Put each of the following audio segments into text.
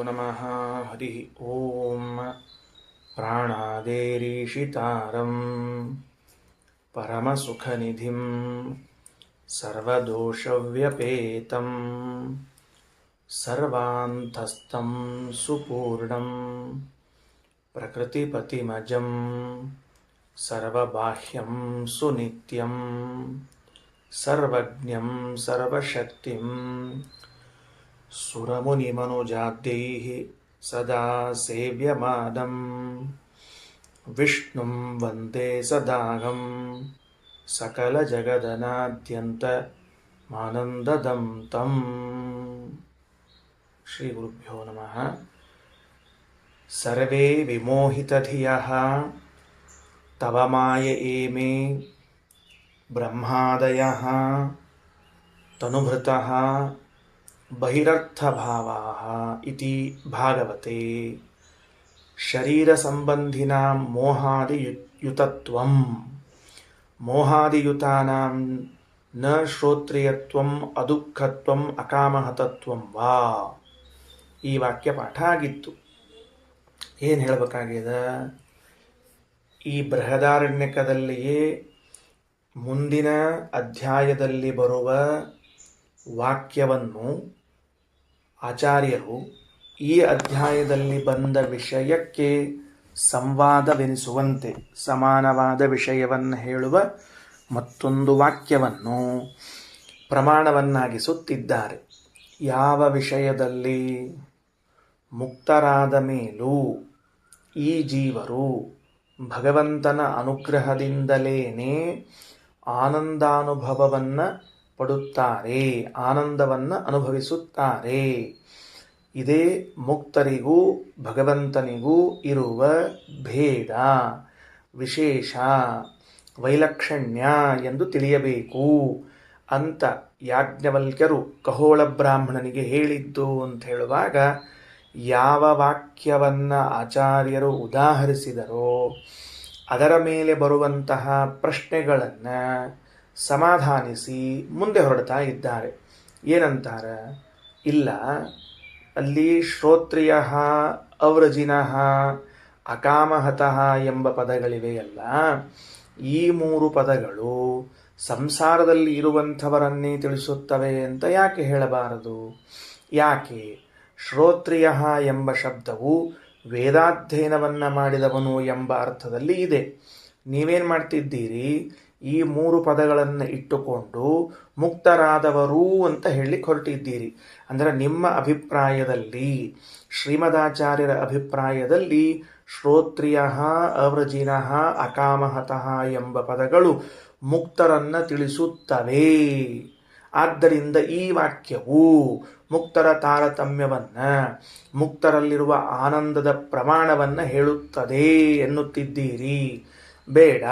ನಮಃ. ಹರಿ ಓಂ. ಪ್ರಾಣಾದೇರೀಶಿತಾರಂ ಪರಮಸುಖನಿಧಿಂ ಸರ್ವದೋಷವ್ಯಪೇತಂ ಸರ್ವಾಂತಸ್ಥಂ ಸುಪೂರ್ಣಂ ಪ್ರಕೃತಿಪತಿಮಜಂ ಸರ್ವಬಾಹ್ಯಂ ಸುನಿತ್ಯಂ ಸರ್ವಜ್ಞಂ ಸರ್ವಶಕ್ತಿಂ ಸುರಮುನಿಮನುಜಾದ್ಯೈಃ ಸದಾ ಸೇವ್ಯಮಾನಂ ವಿಷ್ಣುಂ ವಂದೇ ಸದಾಹಂ ಸಕಲಜಗದನಾದ್ಯಂತಮಾನಂದದಂ ತಂ. ಶ್ರೀ ಗುರುಭ್ಯೋ ನಮಃ. ಸರ್ವೇ ವಿಮೋಹಿತಧಿಯಃ ತವ ಮಾಯೇಮೇ ಬ್ರಹ್ಮಾದಯಃ ತನುಭೃತಃ ಬಹಿರರ್ಥಭಾವಾಃ ಇತಿ ಭಾಗವತೆ. ಶರೀರಸಂಬಂಧಿನಾಂ ಮೋಹಾದಿಯುತತ್ವಂ ಮೋಹಾದಿಯುತಾನಾಂ ನ ಶ್ರೋತ್ರಿಯತ್ವಂ ಅದುಃಖತ್ವಂ ಅಕಾಮಹತತ್ವಂ ವಾ. ಈ ವಾಕ್ಯ ಪಾಠ ಆಗಿತ್ತು. ಏನು ಹೇಳಬೇಕಾಗಿದೆ? ಈ ಬೃಹದಾರಣ್ಯಕದಲ್ಲಿಯೇ ಮುಂದಿನ ಅಧ್ಯಾಯದಲ್ಲಿ ಬರುವ ವಾಕ್ಯವನ್ನು ಆಚಾರ್ಯರು ಈ ಅಧ್ಯಾಯದಲ್ಲಿ ಬಂದ ವಿಷಯಕ್ಕೆ ಸಂವಾದವೆನಿಸುವಂತೆ ಸಮಾನವಾದ ವಿಷಯವನ್ನು ಹೇಳುವ ಮತ್ತೊಂದು ವಾಕ್ಯವನ್ನು ಪ್ರಮಾಣವನ್ನಾಗಿಸುತ್ತಿದ್ದಾರೆ. ಯಾವ ವಿಷಯದಲ್ಲಿ? ಮುಕ್ತರಾದ ಮೇಲೂ ಈ ಜೀವರು ಭಗವಂತನ ಅನುಗ್ರಹದಿಂದಲೇನೆ ಆನಂದಾನುಭವವನ್ನು ಪಡುತ್ತಾರೆ, ಆನಂದವನ್ನು ಅನುಭವಿಸುತ್ತಾರೆ. ಇದೇ ಮುಕ್ತರಿಗೂ ಭಗವಂತನಿಗೂ ಇರುವ ಭೇದ, ವಿಶೇಷ, ವೈಲಕ್ಷಣ್ಯ ಎಂದು ತಿಳಿಯಬೇಕು ಅಂತ ಯಾಜ್ಞವಲ್ಕ್ಯರು ಖಗೋಳ ಬ್ರಾಹ್ಮಣನಿಗೆ ಹೇಳಿದ್ದು ಅಂತ ಹೇಳುವಾಗ ಯಾವ ವಾಕ್ಯವನ್ನು ಆಚಾರ್ಯರು ಉದಾಹರಿಸಿದರೋ ಅದರ ಮೇಲೆ ಬರುವಂತಹ ಪ್ರಶ್ನೆಗಳನ್ನು ಸಮಾಧಾನಿಸಿ ಮುಂದೆ ಹೊರಡ್ತಾ ಇದ್ದಾರೆ. ಏನಂತಾರೆ? ಇಲ್ಲ, ಅಲ್ಲಿ ಶ್ರೋತ್ರಿಯಃ ಅವ್ರಜಿನಃ ಅಕಾಮಹತಃ ಎಂಬ ಪದಗಳಿವೆಯಲ್ಲ, ಈ ಮೂರು ಪದಗಳು ಸಂಸಾರದಲ್ಲಿ ಇರುವಂಥವರನ್ನೇ ತಿಳಿಸುತ್ತವೆ ಅಂತ ಯಾಕೆ ಹೇಳಬಾರದು? ಯಾಕೆ? ಶ್ರೋತ್ರಿಯ ಎಂಬ ಶಬ್ದವು ವೇದಾಧ್ಯಯನವನ್ನು ಮಾಡಿದವನು ಎಂಬ ಅರ್ಥದಲ್ಲಿ ಇದೆ. ನೀವೇನು ಮಾಡ್ತಿದ್ದೀರಿ? ಈ ಮೂರು ಪದಗಳನ್ನು ಇಟ್ಟುಕೊಂಡು ಮುಕ್ತರಾದವರು ಅಂತ ಹೇಳಲಿಕ್ಕೆ ಹೊರಟಿದ್ದೀರಿ. ಅಂದರೆ ನಿಮ್ಮ ಅಭಿಪ್ರಾಯದಲ್ಲಿ, ಶ್ರೀಮದಾಚಾರ್ಯರ ಅಭಿಪ್ರಾಯದಲ್ಲಿ ಶ್ರೋತ್ರಿಯ ಅವ್ರಜಿನಃ ಅಕಾಮಹತಃ ಎಂಬ ಪದಗಳು ಮುಕ್ತರನ್ನು ತಿಳಿಸುತ್ತವೆ. ಆದ್ದರಿಂದ ಈ ವಾಕ್ಯವು ಮುಕ್ತರ ತಾರತಮ್ಯವನ್ನು, ಮುಕ್ತರಲ್ಲಿರುವ ಆನಂದದ ಪ್ರಮಾಣವನ್ನು ಹೇಳುತ್ತದೆ ಎನ್ನುತ್ತಿದ್ದೀರಿ. ಬೇಡ,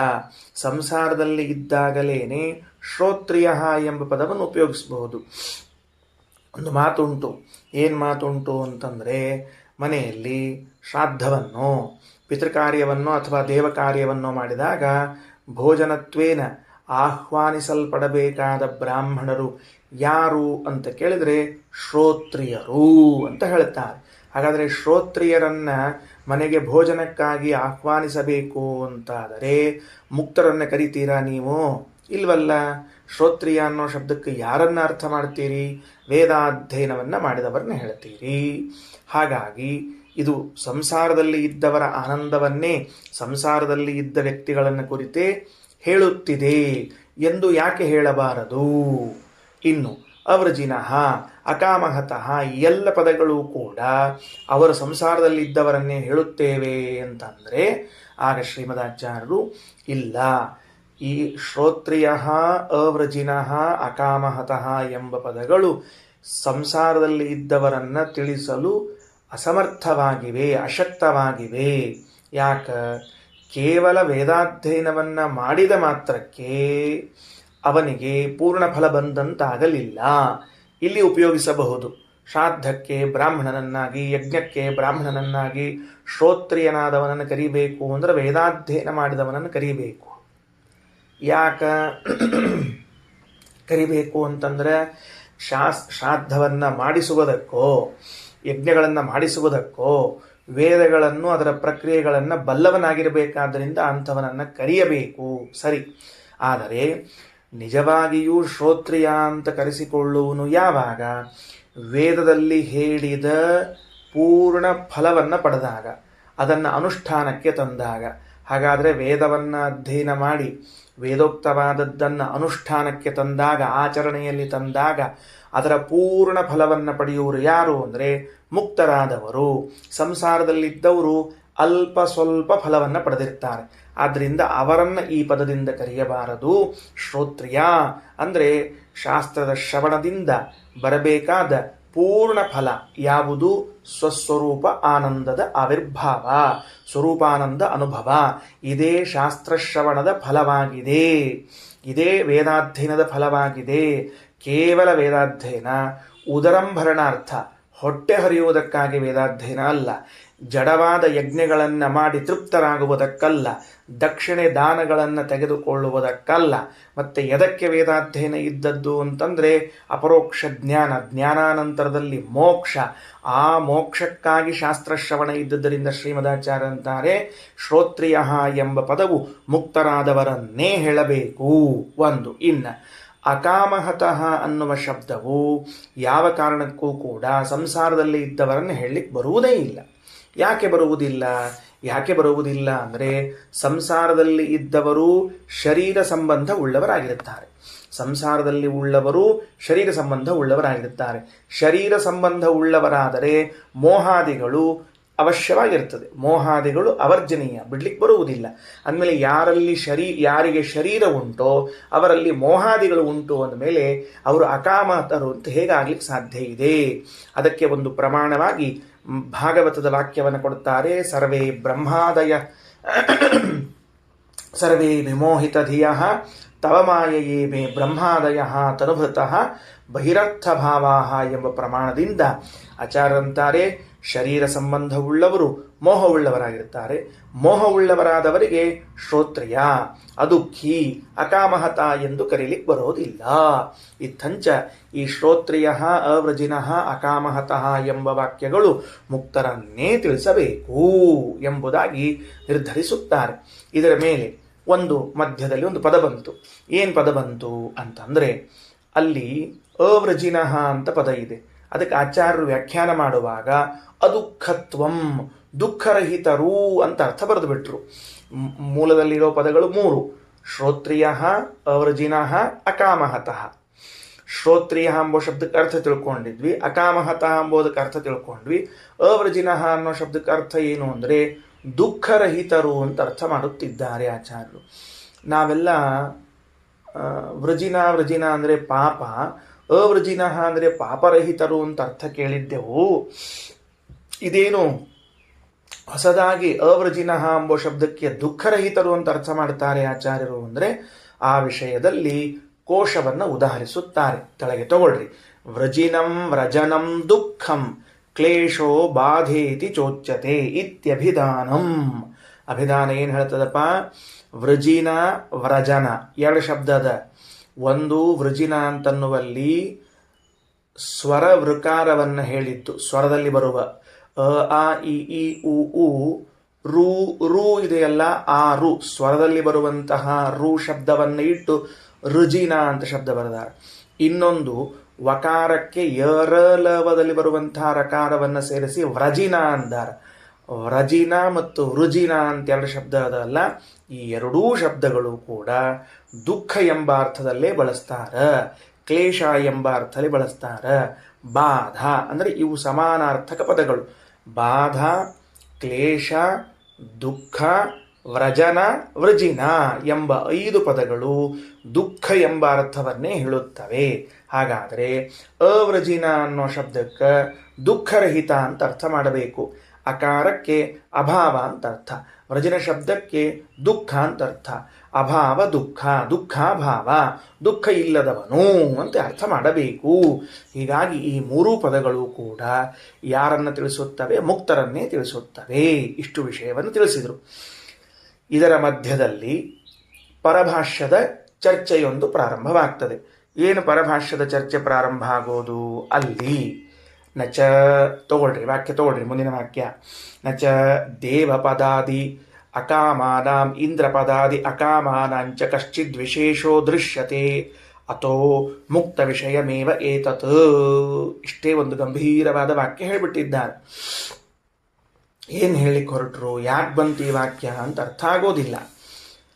ಸಂಸಾರದಲ್ಲಿ ಇದ್ದಾಗಲೇನೆ ಶ್ರೋತ್ರಿಯ ಎಂಬ ಪದವನ್ನು ಉಪಯೋಗಿಸಬಹುದು. ಒಂದು ಮಾತುಂಟು. ಏನು ಮಾತುಂಟು ಅಂತಂದರೆ, ಮನೆಯಲ್ಲಿ ಶ್ರಾದ್ದವನ್ನು, ಪಿತೃಕಾರ್ಯವನ್ನು ಅಥವಾ ದೇವಕಾರ್ಯವನ್ನು ಮಾಡಿದಾಗ ಭೋಜನತ್ವೇನ ಆಹ್ವಾನಿಸಲ್ಪಡಬೇಕಾದ ಬ್ರಾಹ್ಮಣರು ಯಾರು ಅಂತ ಕೇಳಿದರೆ ಶ್ರೋತ್ರಿಯರು ಅಂತ ಹೇಳ್ತಾರೆ. ಹಾಗಾದರೆ ಶ್ರೋತ್ರಿಯರನ್ನು ಮನೆಗೆ ಭೋಜನಕ್ಕಾಗಿ ಆಹ್ವಾನಿಸಬೇಕು ಅಂತಾದರೆ ಮುಕ್ತರನ್ನು ಕರಿತೀರಾ ನೀವು? ಇಲ್ವಲ್ಲ. ಶ್ರೋತ್ರಿಯ ಅನ್ನೋ ಶಬ್ದಕ್ಕೆ ಯಾರನ್ನು ಅರ್ಥ ಮಾಡ್ತೀರಿ? ವೇದಾಧ್ಯಯನವನ್ನು ಮಾಡಿದವರನ್ನ ಹೇಳ್ತೀರಿ. ಹಾಗಾಗಿ ಇದು ಸಂಸಾರದಲ್ಲಿ ಇದ್ದವರ ಆನಂದವನ್ನೇ ಸಂಸಾರದಲ್ಲಿ ಇದ್ದ ವ್ಯಕ್ತಿಗಳನ್ನು ಕುರಿತೇ ಹೇಳುತ್ತಿದೆ ಎಂದು ಯಾಕೆ ಹೇಳಬಾರದು? ಇನ್ನು ಅವ್ರಜಿನಃ ಅಕಾಮಹತಃ ಎಲ್ಲ ಪದಗಳು ಕೂಡ ಅವರ ಸಂಸಾರದಲ್ಲಿದ್ದವರನ್ನೇ ಹೇಳುತ್ತೇವೆ ಅಂತಂದರೆ ಆಗ ಶ್ರೀಮದಾಚಾರ್ಯರು ಇಲ್ಲ, ಈ ಶ್ರೋತ್ರಿಯ ಅವ್ರಜಿನಃ ಅಕಾಮಹತಃ ಎಂಬ ಪದಗಳು ಸಂಸಾರದಲ್ಲಿ ಇದ್ದವರನ್ನು ತಿಳಿಸಲು ಅಸಮರ್ಥವಾಗಿವೆ, ಅಶಕ್ತವಾಗಿವೆ. ಯಾಕ? ಕೇವಲ ವೇದಾಧ್ಯಯನವನ್ನು ಮಾಡಿದ ಮಾತ್ರಕ್ಕೆ ಅವನಿಗೆ ಪೂರ್ಣ ಫಲ ಬಂದಂತಾಗಲಿಲ್ಲ. ಇಲ್ಲಿ ಉಪಯೋಗಿಸಬಹುದು. ಶ್ರಾದ್ದಕ್ಕೆ ಬ್ರಾಹ್ಮಣನನ್ನಾಗಿ, ಯಜ್ಞಕ್ಕೆ ಬ್ರಾಹ್ಮಣನನ್ನಾಗಿ ಶ್ರೋತ್ರಿಯನಾದವನನ್ನು ಕರಿಬೇಕು ಅಂದರೆ ವೇದಾಧ್ಯಯನ ಮಾಡಿದವನನ್ನು ಕರಿಬೇಕು. ಯಾಕ ಕರಿಬೇಕು ಅಂತಂದರೆ ಶ್ರಾದ್ದವನ್ನು ಮಾಡಿಸುವುದಕ್ಕೋ ಯಜ್ಞಗಳನ್ನು ಮಾಡಿಸುವುದಕ್ಕೋ, ವೇದಗಳನ್ನು ಅದರ ಪ್ರಕ್ರಿಯೆಗಳನ್ನು ಬಲ್ಲವನಾಗಿರಬೇಕಾದ್ದರಿಂದ ಅಂಥವನನ್ನು ಕರೆಯಬೇಕು, ಸರಿ. ಆದರೆ ನಿಜವಾಗಿಯೂ ಶ್ರೋತ್ರಿಯ ಅಂತ ಕರೆಸಿಕೊಳ್ಳುವನು ಯಾವಾಗ? ವೇದದಲ್ಲಿ ಹೇಳಿದ ಪೂರ್ಣ ಫಲವನ್ನು ಪಡೆದಾಗ, ಅದನ್ನು ಅನುಷ್ಠಾನಕ್ಕೆ ತಂದಾಗ. ಹಾಗಾದರೆ ವೇದವನ್ನು ಅಧ್ಯಯನ ಮಾಡಿ ವೇದೋಕ್ತವಾದದ್ದನ್ನು ಅನುಷ್ಠಾನಕ್ಕೆ ತಂದಾಗ, ಆಚರಣೆಯಲ್ಲಿ ತಂದಾಗ ಅದರ ಪೂರ್ಣ ಫಲವನ್ನು ಪಡೆಯುವರು ಯಾರು ಅಂದರೆ ಮುಕ್ತರಾದವರು. ಸಂಸಾರದಲ್ಲಿದ್ದವರು ಅಲ್ಪ ಸ್ವಲ್ಪ ಫಲವನ್ನು ಪಡೆದಿರ್ತಾರೆ. ಆದ್ದರಿಂದ ಅವರನ್ನು ಈ ಪದದಿಂದ ಕರೆಯಬಾರದು. ಶ್ರೋತ್ರಿಯ ಅಂದರೆ ಶಾಸ್ತ್ರದ ಶ್ರವಣದಿಂದ ಬರಬೇಕಾದ ಪೂರ್ಣ ಫಲ ಯಾವುದು? ಸ್ವಸ್ವರೂಪ ಆನಂದದ ಆವಿರ್ಭಾವ, ಸ್ವರೂಪಾನಂದ ಅನುಭವ. ಇದೇ ಶಾಸ್ತ್ರಶ್ರವಣದ ಫಲವಾಗಿದೆ, ಇದೇ ವೇದಾಧ್ಯಯನದ ಫಲವಾಗಿದೆ. ಕೇವಲ ವೇದಾಧ್ಯಯನ ಉದರಂಭರಣಾರ್ಥ, ಹೊಟ್ಟೆ ಹರಿಯುವುದಕ್ಕಾಗಿ ವೇದಾಧ್ಯಯನ ಅಲ್ಲ. ಜಡವಾದ ಯಜ್ಞಗಳನ್ನು ಮಾಡಿ ತೃಪ್ತರಾಗುವುದಕ್ಕಲ್ಲ, ದಕ್ಷಿಣೆ ದಾನಗಳನ್ನು ತೆಗೆದುಕೊಳ್ಳುವುದಕ್ಕಲ್ಲ. ಮತ್ತೆ ಎದಕ್ಕೆ ವೇದಾಧ್ಯಯನ ಇದ್ದದ್ದು ಅಂತಂದರೆ ಅಪರೋಕ್ಷ ಜ್ಞಾನ, ಜ್ಞಾನಾನಂತರದಲ್ಲಿ ಮೋಕ್ಷ. ಆ ಮೋಕ್ಷಕ್ಕಾಗಿ ಶಾಸ್ತ್ರಶ್ರವಣ ಇದ್ದದ್ದರಿಂದ ಶ್ರೀಮದಾಚಾರ್ಯ ಅಂತಾರೆ ಶ್ರೋತ್ರಿಯ ಎಂಬ ಪದವು ಮುಕ್ತರಾದವರನ್ನೇ ಹೇಳಬೇಕು. ಒಂದು. ಇನ್ನು ಅಕಾಮಹತಃ ಅನ್ನುವ ಶಬ್ದವು ಯಾವ ಕಾರಣಕ್ಕೂ ಕೂಡ ಸಂಸಾರದಲ್ಲಿ ಇದ್ದವರನ್ನು ಹೇಳಲಿಕ್ಕೆ ಬರುವುದೇ ಇಲ್ಲ. ಯಾಕೆ ಬರುವುದಿಲ್ಲ ಅಂದರೆ ಸಂಸಾರದಲ್ಲಿ ಇದ್ದವರು ಶರೀರ ಸಂಬಂಧ ಉಳ್ಳವರಾಗಿರುತ್ತಾರೆ. ಸಂಸಾರದಲ್ಲಿ ಉಳ್ಳವರು ಶರೀರ ಸಂಬಂಧ ಉಳ್ಳವರಾಗಿರುತ್ತಾರೆ. ಶರೀರ ಸಂಬಂಧ ಉಳ್ಳವರಾದರೆ ಮೋಹಾದಿಗಳು ಅವಶ್ಯವಾಗಿರ್ತದೆ. ಮೋಹಾದಿಗಳು ಅವರ್ಜನೀಯ, ಬಿಡ್ಲಿಕ್ಕೆ ಬರುವುದಿಲ್ಲ. ಅಂದಮೇಲೆ ಯಾರಿಗೆ ಶರೀರ ಉಂಟೋ ಅವರಲ್ಲಿ ಮೋಹಾದಿಗಳು ಉಂಟು ಅಂದಮೇಲೆ ಅವರು ಅಕಾಮತರು ಅಂತ ಹೇಗಾಗ್ಲಿಕ್ಕೆ ಸಾಧ್ಯ ಇದೆ? ಅದಕ್ಕೆ ಒಂದು ಪ್ರಮಾಣವಾಗಿ ಭಾಗವತದ ವಾಕ್ಯವನ್ನು ಕೊಡುತ್ತಾರೆ. ಸರ್ವೇ ವಿಮೋಹಿತ ಧಿಯ ತವ ಮಾಯಯೇ ಮೇ ಬ್ರಹ್ಮಾದಯ ತನುಭೃತಃ ಬಹಿರರ್ಥ ಭಾವಾ ಎಂಬ ಪ್ರಮಾಣದಿಂದ ಆಚಾರ್ಯರಂತಾರೆ ಶರೀರ ಸಂಬಂಧವುಳ್ಳವರು ಮೋಹವುಳ್ಳವರಾಗಿರುತ್ತಾರೆ. ಮೋಹವುಳ್ಳವರಾದವರಿಗೆ ಶ್ರೋತ್ರಿಯ, ಅದುಃಖಿ, ಅಕಾಮಹತ ಎಂದು ಕರೀಲಿಕ್ಕೆ ಬರೋದಿಲ್ಲ. ಇತ್ತಂಚ ಈ ಶ್ರೋತ್ರಿಯ, ಅವ್ರಜಿನಃ, ಅಕಾಮಹತಃ ಎಂಬ ವಾಕ್ಯಗಳು ಮುಕ್ತರನ್ನೇ ತಿಳಿಸಬೇಕು ಎಂಬುದಾಗಿ ನಿರ್ಧರಿಸುತ್ತಾರೆ. ಇದರ ಮೇಲೆ ಒಂದು ಮಧ್ಯದಲ್ಲಿ ಒಂದು ಪದ ಬಂತು. ಏನು ಪದ ಬಂತು ಅಂತಂದರೆ ಅಲ್ಲಿ ಅವ್ರಜಿನಃ ಅಂತ ಪದ ಇದೆ. ಅದಕ್ಕೆ ಆಚಾರ್ಯರು ವ್ಯಾಖ್ಯಾನ ಮಾಡುವಾಗ ಅದುಃಖತ್ವಂ, ದುಃಖರಹಿತರು ಅಂತ ಅರ್ಥ ಬರೆದು ಬಿಟ್ರು. ಮೂಲದಲ್ಲಿರೋ ಪದಗಳು ಮೂರು: ಶ್ರೋತ್ರಿಯ, ಅವರ್ಜಿನಃ, ಅಕಾಮಹತಃ. ಶ್ರೋತ್ರಿಯ ಎಂಬೋ ಶಬ್ದಕ್ಕೆ ಅರ್ಥ ತಿಳ್ಕೊಂಡಿದ್ವಿ, ಅಕಾಮಹತಃ ಎಂಬುದಕ್ಕೆ ಅರ್ಥ ತಿಳ್ಕೊಂಡ್ವಿ. ಅವರ್ಜಿನಃ ಅನ್ನೋ ಶಬ್ದಕ್ಕೆ ಅರ್ಥ ಏನು ಅಂದರೆ ದುಃಖರಹಿತರು ಅಂತ ಅರ್ಥ ಮಾಡುತ್ತಿದ್ದಾರೆ ಆಚಾರ್ಯರು. ನಾವೆಲ್ಲ ವೃಜಿನ ಅಂದರೆ ಪಾಪ, ಅವೃಜಿನಃ ಅಂದರೆ ಪಾಪರಹಿತರು ಅಂತ ಅರ್ಥ ಕೇಳಿದ್ದೆವು. ಇದೇನು ಹೊಸದಾಗಿ ಅವೃಜಿನಃ ಎಂಬ ಶಬ್ದಕ್ಕೆ ದುಃಖರಹಿತರು ಅಂತ ಅರ್ಥ ಮಾಡ್ತಾರೆ ಆಚಾರ್ಯರು ಅಂದರೆ ಆ ವಿಷಯದಲ್ಲಿ ಕೋಶವನ್ನು ಉದಾಹರಿಸುತ್ತಾರೆ. ಕೆಳಗೆ ತಗೊಳ್ರಿ. ವ್ರಜಿನಂ ವ್ರಜನಂ ದುಃಖಂ ಕ್ಲೇಶೋ ಬಾಧೇತಿ ಚೋಚ್ಯತೆ ಇತ್ಯಭಿಧಾನಂ. ಅಭಿಧಾನ ಏನು ಹೇಳ್ತದಪ್ಪ? ವೃಜಿನ ವ್ರಜನ ಎರಡು ಶಬ್ದದ. ಒಂದು ವೃಜಿನ ಅಂತನ್ನುವಲ್ಲಿ ಸ್ವರ ವೃಕಾರವನ್ನು ಹೇಳಿದ್ದು, ಸ್ವರದಲ್ಲಿ ಬರುವ ಅ ಆ ಇ ಈ ಉ ಉ ರು ರು ಇದೆಯಲ್ಲ, ಆ ರು ಸ್ವರದಲ್ಲಿ ಬರುವಂತಹ ರು ಶಬ್ದವನ್ನು ಇಟ್ಟು ರುಜಿನ ಅಂತ ಶಬ್ದ ಬರೆದಾರೆ. ಇನ್ನೊಂದು ವಕಾರಕ್ಕೆ ಯರಲವದಲ್ಲಿ ಬರುವಂತಹ ರಕಾರವನ್ನು ಸೇರಿಸಿ ವ್ರಜಿನ ಅಂದಾರ. ವ್ರಜಿನ ಮತ್ತು ವೃಜಿನ ಅಂತ ಎರಡು ಶಬ್ದ ಅದಲ್ಲ. ಈ ಎರಡೂ ಶಬ್ದಗಳು ಕೂಡ ದುಃಖ ಎಂಬ ಅರ್ಥದಲ್ಲೇ ಬಳಸ್ತಾರ, ಕ್ಲೇಶ ಎಂಬ ಅರ್ಥದಲ್ಲಿ ಬಳಸ್ತಾರ. ಬಾಧ ಅಂದರೆ ಇವು ಸಮಾನಾರ್ಥಕ ಪದಗಳು. ಬಾಧ, ಕ್ಲೇಶ, ದುಃಖ, ವ್ರಜನ, ವೃಜಿನ ಎಂಬ 5 ಪದಗಳು ದುಃಖ ಎಂಬ ಅರ್ಥವನ್ನೇ ಹೇಳುತ್ತವೆ. ಹಾಗಾದರೆ ಅವ್ರಜಿನ ಅನ್ನೋ ಶಬ್ದಕ್ಕೆ ದುಃಖರಹಿತ ಅಂತ ಅರ್ಥ ಮಾಡಬೇಕು. ಅಕಾರಕ್ಕೆ ಅಭಾವ ಅಂತ ಅರ್ಥ, ವ್ರಜನ ಶಬ್ದಕ್ಕೆ ದುಃಖ ಅಂತ ಅರ್ಥ. ಅಭಾವ ದುಃಖ, ದುಃಖಾಭಾವ, ದುಃಖ ಇಲ್ಲದವನು ಅಂತ ಅರ್ಥ ಮಾಡಬೇಕು. ಹೀಗಾಗಿ ಈ 3 ಪದಗಳು ಕೂಡ ಯಾರನ್ನು ತಿಳಿಸುತ್ತವೆ? ಮುಕ್ತರನ್ನೇ ತಿಳಿಸುತ್ತವೆ. ಇಷ್ಟು ವಿಷಯವನ್ನು ತಿಳಿಸಿದರು. ಇದರ ಮಧ್ಯದಲ್ಲಿ ಪರಭಾಷ್ಯದ ಚರ್ಚೆಯೊಂದು ಪ್ರಾರಂಭವಾಗ್ತದೆ. ಏನು ಪರಭಾಷ್ಯದ ಚರ್ಚೆ ಪ್ರಾರಂಭ ಆಗೋದು? ಅಲ್ಲಿ ನಚ ತಗೊಳ್ರಿ, ವಾಕ್ಯ ತಗೊಳ್ರಿ, ಮುಂದಿನ ವಾಕ್ಯ. ನಚ ದೇವಪದಾದಿ ಅಕಾಮಾನಾಂ ಇಂದ್ರಪದಾದಿ ಅಕಾಮಾನಾಂಚ ಕಶ್ಚಿದ್ ವಿಶೇಷೋ ದೃಶ್ಯತೆ ಅಥೋ ಮುಕ್ತ ವಿಷಯಮೇವ ಏತತ್. ಇಷ್ಟೇ ಒಂದು ಗಂಭೀರವಾದ ವಾಕ್ಯ ಹೇಳಿಬಿಟ್ಟಿದ್ದಾರೆ. ಏನು ಹೇಳಿಕ್ಕೆ ಹೊರಟರು, ಯಾಕೆ ಬಂತು ಈ ವಾಕ್ಯ ಅಂತ ಅರ್ಥ ಆಗೋದಿಲ್ಲ.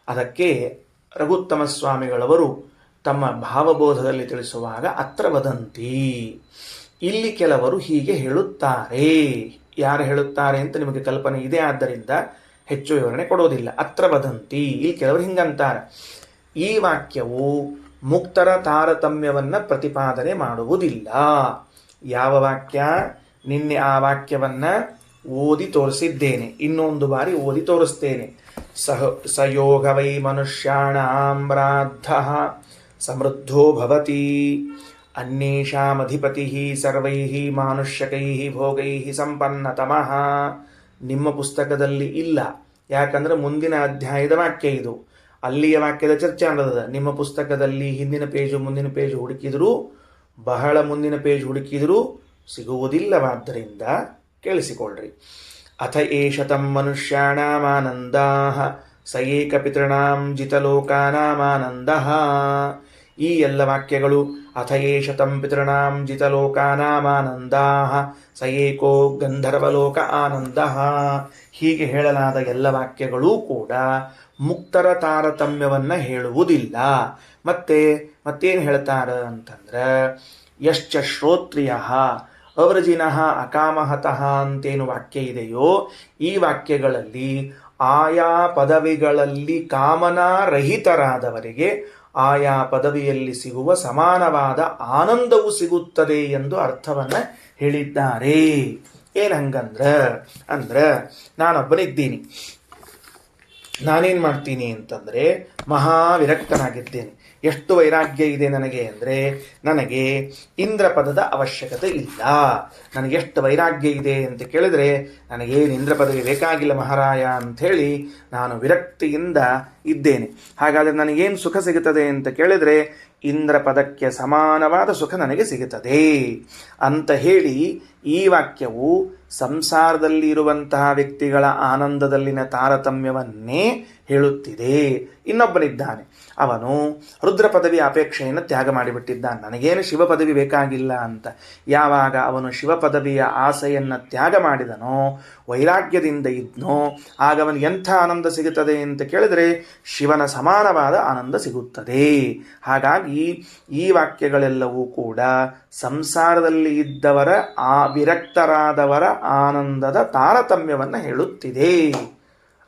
ಅದಕ್ಕೆ ರಘುತ್ತಮ ಸ್ವಾಮಿಗಳವರು ತಮ್ಮ ಭಾವಬೋಧದಲ್ಲಿ ತಿಳಿಸುವಾಗ ಅತ್ರ ವದಂತಿ, ಇಲ್ಲಿ ಕೆಲವರು ಹೀಗೆ ಹೇಳುತ್ತಾರೆ. ಯಾರು ಹೇಳುತ್ತಾರೆ ಅಂತ ನಿಮಗೆ ಕಲ್ಪನೆ ಇದೆ, ಆದ್ದರಿಂದ ಹೆಚ್ಚು ವಿವರಣೆ ಕೊಡೋದಿಲ್ಲ. ಅತ್ರ ವದಂತಿ, ಇಲ್ಲಿ ಕೆಲವರು ಹಿಂಗಂತಾರೆ. ಈ ವಾಕ್ಯವು ಮುಕ್ತರ ತಾರತಮ್ಯವನ್ನ ಪ್ರತಿಪಾದನೆ ಮಾಡುವುದಿಲ್ಲ. ಯಾವ ವಾಕ್ಯ? ನಿನ್ನೆ ಆ ವಾಕ್ಯವನ್ನ ಓದಿ ತೋರಿಸಿದ್ದೇನೆ, ಇನ್ನೊಂದು ಬಾರಿ ಓದಿ ತೋರಿಸ್ತೇನೆ. ಸಯೋಗ ವೈ ಮನುಷ್ಯಾಣಾಂ ರಾದ್ಧಃ ಸಮೃದ್ಧೋ ಭವತಿ ಅನ್ಯೇಷಾಮಧಿಪತಿ ಸರ್ವೈಃ ಮಾನುಷ್ಯಕೈಃ ಭೋಗೈಃ ಸಂಪನ್ನತಮಃ. ನಿಮ್ಮ ಪುಸ್ತಕದಲ್ಲಿ ಇಲ್ಲ, ಯಾಕಂದ್ರೆ ಮುಂದಿನ ಅಧ್ಯಾಯದ ವಾಕ್ಯ ಇದು. ಅಲ್ಲಿಯ ವಾಕ್ಯದ ಚರ್ಚೆ ಅನ್ನೋದ. ನಿಮ್ಮ ಪುಸ್ತಕದಲ್ಲಿ ಹಿಂದಿನ ಪೇಜು ಮುಂದಿನ ಪೇಜು ಹುಡುಕಿದರೂ, ಬಹಳ ಮುಂದಿನ ಪೇಜ್ ಹುಡುಕಿದರೂ ಸಿಗುವುದಿಲ್ಲವಾದ್ದರಿಂದ ಕೇಳಿಸಿಕೊಳ್ಳ್ರಿ. ಅಥ ಏಷತಂ ಮನುಷ್ಯಾಣಾಮಾನಂದಾಃ ಸ ಏಕ ಪಿತೃಣಾಂ ಜಿತಲೋಕಾನಾಮಾನಂದಃ. ಈ ಎಲ್ಲ ವಾಕ್ಯಗಳು ಅಥ ಏಷತಂ ಪಿತೃಣಾಂ ಜಿತಲೋಕಾನಾಮಾನಂದಾಃ ಸ ಏಕೋ ಗಂಧರ್ವಲೋಕ ಆನಂದಃ. ಹೀಗೆ ಹೇಳಲಾದ ಎಲ್ಲ ವಾಕ್ಯಗಳೂ ಕೂಡ ಮುಕ್ತರ ತಾರತಮ್ಯವನ್ನ ಹೇಳುವುದಿಲ್ಲ. ಮತ್ತೇನು ಹೇಳ್ತಾರ ಅಂತಂದ್ರೆ, ಯಶ್ಚ ಶ್ರೋತ್ರಿಯ ಅವೃಜಿನಃ ಅಕಾಮಹತಃ ಅಂತೇನು ವಾಕ್ಯ ಇದೆಯೋ, ಈ ವಾಕ್ಯಗಳಲ್ಲಿ ಆಯಾ ಪದವಿಗಳಲ್ಲಿ ಕಾಮನಾರಹಿತರಾದವರಿಗೆ ಆಯಾ ಪದವಿಯಲ್ಲಿ ಸಿಗುವ ಸಮಾನವಾದ ಆನಂದವು ಸಿಗುತ್ತದೆ ಎಂದು ಅರ್ಥವನ್ನ ಹೇಳಿದ್ದಾರೆ. ಏನಂಗಂದ್ರ ನಾನೊಬ್ಬನಿದ್ದೀನಿ, ನಾನೇನು ಮಾಡ್ತೀನಿ ಅಂತಂದರೆ ಮಹಾವಿರಕ್ತನಾಗಿದ್ದೇನೆ. ಎಷ್ಟು ವೈರಾಗ್ಯ ಇದೆ ನನಗೆ ಅಂದರೆ, ನನಗೆ ಇಂದ್ರ ಪದದ ಅವಶ್ಯಕತೆ ಇಲ್ಲ. ನನಗೆಷ್ಟು ವೈರಾಗ್ಯ ಇದೆ ಅಂತ ಕೇಳಿದರೆ, ನನಗೇನು ಇಂದ್ರ ಪದವಿ ಬೇಕಾಗಿಲ್ಲ ಮಹಾರಾಯ ಅಂಥೇಳಿ ನಾನು ವಿರಕ್ತಿಯಿಂದ ಇದ್ದೇನೆ. ಹಾಗಾದರೆ ನನಗೇನು ಸುಖ ಸಿಗುತ್ತದೆ ಅಂತ ಕೇಳಿದರೆ, ಇಂದ್ರ ಪದಕ್ಕೆ ಸಮಾನವಾದ ಸುಖ ನನಗೆ ಸಿಗುತ್ತದೆ ಅಂತ ಹೇಳಿ ಈ ವಾಕ್ಯವು ಸಂಸಾರದಲ್ಲಿ ಇರುವಂತಹ ವ್ಯಕ್ತಿಗಳ ಆನಂದದಲ್ಲಿನ ತಾರತಮ್ಯವನ್ನೇ ಹೇಳುತ್ತಿದೆ. ಇನ್ನೊಬ್ಬನಿದ್ದಾನೆ, ಅವನು ರುದ್ರ ಪದವಿ ಅಪೇಕ್ಷೆಯನ್ನು ತ್ಯಾಗ ಮಾಡಿಬಿಟ್ಟಿದ್ದಾನೆ. ನನಗೇನು ಶಿವ ಪದವಿ ಬೇಕಾಗಿಲ್ಲ ಅಂತ. ಯಾವಾಗ ಅವನು ಶಿವ ಪದವಿಯ ಆಸೆಯನ್ನು ತ್ಯಾಗ ಮಾಡಿದನೋ, ವೈರಾಗ್ಯದಿಂದ ಇದ್ನೋ, ಆಗ ಅವನಿಗೆ ಎಂಥ ಆನಂದ ಸಿಗುತ್ತದೆ ಅಂತ ಕೇಳಿದರೆ ಶಿವನ ಸಮಾನವಾದ ಆನಂದ ಸಿಗುತ್ತದೆ. ಹಾಗಾಗಿ ಈ ವಾಕ್ಯಗಳೆಲ್ಲವೂ ಕೂಡ ಸಂಸಾರದಲ್ಲಿ ಇದ್ದವರ ಆ ವಿರಕ್ತರಾದವರ ಆನಂದದ ತಾರತಮ್ಯವನ್ನು ಹೇಳುತ್ತಿದೆ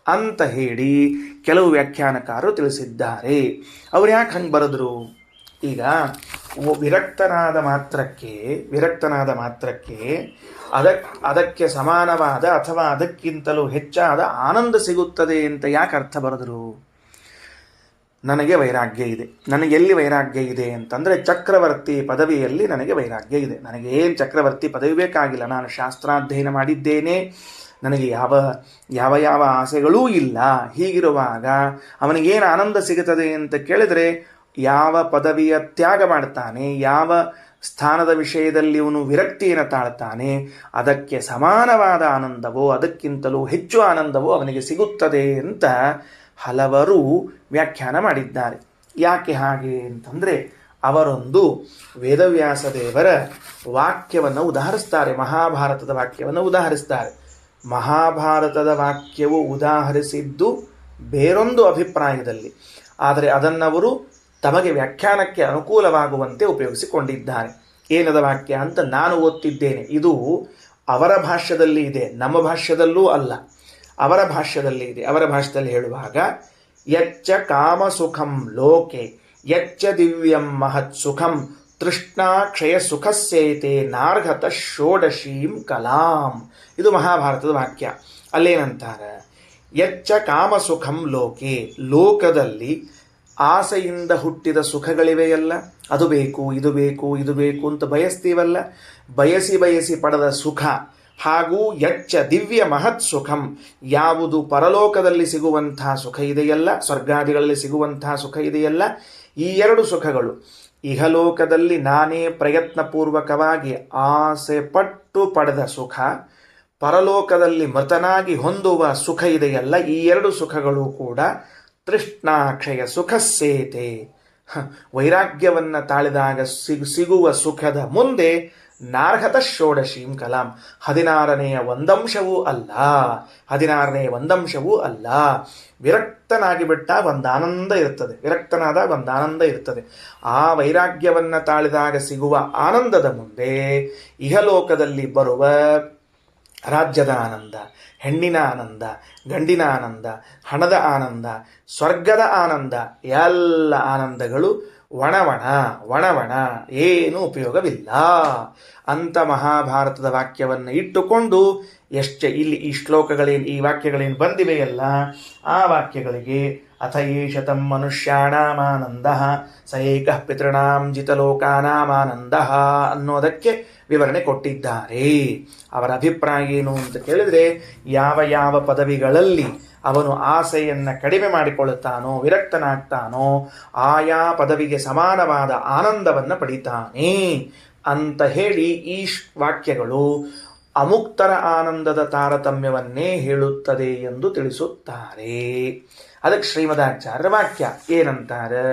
ಅಂತ ಹೇಳಿ ಕೆಲವು ವ್ಯಾಖ್ಯಾನಕಾರರು ತಿಳಿಸಿದ್ದಾರೆ. ಅವ್ರು ಯಾಕೆ ಹಂಗೆ ಬರೆದ್ರು? ಈಗ ವಿರಕ್ತನಾದ ಮಾತ್ರಕ್ಕೆ ಅದಕ್ಕೆ ಸಮಾನವಾದ ಅಥವಾ ಅದಕ್ಕಿಂತಲೂ ಹೆಚ್ಚಾದ ಆನಂದ ಸಿಗುತ್ತದೆ ಅಂತ ಯಾಕೆ ಅರ್ಥ ಬರೆದ್ರು? ನನಗೆ ವೈರಾಗ್ಯ ಇದೆ. ನನಗೆ ಎಲ್ಲಿ ವೈರಾಗ್ಯ ಇದೆ ಅಂತಂದರೆ, ಚಕ್ರವರ್ತಿ ಪದವಿಯಲ್ಲಿ ನನಗೆ ವೈರಾಗ್ಯ ಇದೆ. ನನಗೇನು ಚಕ್ರವರ್ತಿ ಪದವಿ ಬೇಕಾಗಿಲ್ಲ. ನಾನು ಶಾಸ್ತ್ರಾಧ್ಯಯನ ಮಾಡಿದ್ದೇನೆ, ನನಗೆ ಯಾವ ಆಸೆಗಳೂ ಇಲ್ಲ. ಹೀಗಿರುವಾಗ ಅವನಿಗೇನು ಆನಂದ ಸಿಗುತ್ತದೆ ಅಂತ ಕೇಳಿದರೆ, ಯಾವ ಪದವಿಯ ತ್ಯಾಗ ಮಾಡ್ತಾನೆ, ಯಾವ ಸ್ಥಾನದ ವಿಷಯದಲ್ಲಿ ಇವನು ವಿರಕ್ತಿಯನ್ನು ತಾಳ್ತಾನೆ, ಅದಕ್ಕೆ ಸಮಾನವಾದ ಆನಂದವೋ ಅದಕ್ಕಿಂತಲೂ ಹೆಚ್ಚು ಆನಂದವೋ ಅವನಿಗೆ ಸಿಗುತ್ತದೆ ಅಂತ ಹಲವರು ವ್ಯಾಖ್ಯಾನ ಮಾಡಿದ್ದಾರೆ. ಯಾಕೆ ಹಾಗೆ ಅಂತಂದರೆ, ಅವರೊಂದು ವೇದವ್ಯಾಸ ದೇವರ ವಾಕ್ಯವನ್ನು ಉದಾಹರಿಸ್ತಾರೆ, ಮಹಾಭಾರತದ ವಾಕ್ಯವನ್ನು ಉದಾಹರಿಸ್ತಾರೆ. ಮಹಾಭಾರತದ ವಾಕ್ಯವು ಉದಾಹರಿಸಿದ್ದು ಬೇರೊಂದು ಅಭಿಪ್ರಾಯದಲ್ಲಿ, ಆದರೆ ಅದನ್ನವರು ತಮಗೆ ವ್ಯಾಖ್ಯಾನಕ್ಕೆ ಅನುಕೂಲವಾಗುವಂತೆ ಉಪಯೋಗಿಸಿಕೊಂಡಿದ್ದಾರೆ. ಏನದ ವಾಕ್ಯ ಅಂತ ನಾನು ಓದ್ತಿದ್ದೇನೆ. ಇದು ಅವರ ಭಾಷ್ಯದಲ್ಲಿ ಇದೆ, ನಮ್ಮ ಭಾಷ್ಯದಲ್ಲೂ ಅಲ್ಲ, ಅವರ ಭಾಷ್ಯದಲ್ಲಿ ಇದೆ. ಅವರ ಭಾಷ್ಯದಲ್ಲಿ ಹೇಳುವಾಗ, ಯಚ್ಚ ಕಾಮಸುಖಂ ಲೋಕೆ ಯಚ್ಚ ದಿವ್ಯಂ ಮಹತ್ ಸುಖಂ ತೃಷ್ಣಾಕ್ಷಯ ಸುಖಸ್ಯೈತೆ ನಾರ್ಹತ ಷೋಡಶೀಂ ಕಲಾಂ. ಇದು ಮಹಾಭಾರತದ ವಾಕ್ಯ. ಅಲ್ಲೇನಂತಾರೆ, ಯಚ್ಚ ಕಾಮಸುಖಂ ಲೋಕೆ, ಲೋಕದಲ್ಲಿ ಆಸೆಯಿಂದ ಹುಟ್ಟಿದ ಸುಖಗಳಿವೆಯಲ್ಲ, ಅದು ಬೇಕು ಇದು ಬೇಕು ಇದು ಬೇಕು ಅಂತ ಬಯಸ್ತೀವಲ್ಲ, ಬಯಸಿ ಪಡೆದ ಸುಖ. ಹಾಗೂ ಯಚ್ಚ ದಿವ್ಯ ಮಹತ್ ಸುಖಂ, ಯಾವುದು ಪರಲೋಕದಲ್ಲಿ ಸಿಗುವಂತಹ ಸುಖ ಇದೆಯಲ್ಲ, ಸ್ವರ್ಗಾದಿಗಳಲ್ಲಿ ಸಿಗುವಂತಹ ಸುಖ ಇದೆಯಲ್ಲ, ಈ ಎರಡು ಸುಖಗಳು ಇಹಲೋಕದಲ್ಲಿ ನಾನೇ ಪ್ರಯತ್ನಪೂರ್ವಕವಾಗಿ ಆಸೆ ಪಟ್ಟು ಪಡೆದ ಸುಖ, ಪರಲೋಕದಲ್ಲಿ ಮೃತನಾಗಿ ಹೊಂದುವ ಸುಖ ಇದೆಯಲ್ಲ, ಈ ಎರಡು ಸುಖಗಳು ಕೂಡ ತೃಷ್ಣಾಕ್ಷಯ ಸುಖಸ್ಸೇತೆ. ವೈರಾಗ್ಯವನ್ನು ತಾಳಿದಾಗ ಸಿಗುವ ಸುಖದ ಮುಂದೆ ನಾರ್ಹತ ಷೋಡಶೀಂ ಕಲಾಂ, 16ನೇ ಒಂದಂಶವೂ ಅಲ್ಲ, 16ನೇ ಒಂದಂಶವೂ ಅಲ್ಲ. ವಿರಕ್ತನಾಗಿ ಬಿಟ್ಟ ಒಂದು ಆನಂದ ಇರ್ತದೆ, ವಿರಕ್ತನಾದ ಒಂದು ಆನಂದ ಇರ್ತದೆ. ಆ ವೈರಾಗ್ಯವನ್ನು ತಾಳಿದಾಗ ಸಿಗುವ ಆನಂದದ ಮುಂದೆ ಇಹಲೋಕದಲ್ಲಿ ಬರುವ ರಾಜ್ಯದ ಆನಂದ, ಹೆಣ್ಣಿನ ಆನಂದ, ಗಂಡಿನ ಆನಂದ, ಹಣದ ಆನಂದ, ಸ್ವರ್ಗದ ಆನಂದ, ಎಲ್ಲ ಆನಂದಗಳು ಒಣವಣ, ಏನೂ ಉಪಯೋಗವಿಲ್ಲ ಅಂತ ಮಹಾಭಾರತದ ವಾಕ್ಯವನ್ನು ಇಟ್ಟುಕೊಂಡು ಇಲ್ಲಿ ಈ ಶ್ಲೋಕಗಳೇನು, ಈ ವಾಕ್ಯಗಳೇನು ಬಂದಿವೆಯಲ್ಲ, ಆ ವಾಕ್ಯಗಳಿಗೆ ಅಥ ಏಷತಂ ಮನುಷ್ಯಾಣಾಮಾನಂದ ಸ ಏಕಃ ಪಿತೃಣಾಂ ಜಿತಲೋಕಾನಾಮಾನಂದ ಅನ್ನೋದಕ್ಕೆ ವಿವರಣೆ ಕೊಟ್ಟಿದ್ದಾರೆ. ಅವರ ಅಭಿಪ್ರಾಯ ಏನು ಅಂತ ಕೇಳಿದರೆ, ಯಾವ ಯಾವ ಪದವಿಗಳಲ್ಲಿ ಅವನು ಆಸೆಯನ್ನು ಕಡಿಮೆ ಮಾಡಿಕೊಳ್ಳುತ್ತಾನೋ, ವಿರಕ್ತನಾಗ್ತಾನೋ, ಆಯಾ ಪದವಿಗೆ ಸಮಾನವಾದ ಆನಂದವನ್ನು ಪಡಿತಾನೆ ಅಂತ ಹೇಳಿ ಈ ವಾಕ್ಯಗಳು ಅಮುಕ್ತರ ಆನಂದದ ತಾರತಮ್ಯವನ್ನೇ ಹೇಳುತ್ತದೆ ಎಂದು ತಿಳಿಸುತ್ತಾರೆ. ಅದಕ್ಕೆ ಶ್ರೀಮದಾಚಾರ್ಯರ ವಾಕ್ಯ ಏನಂತಾರೆ,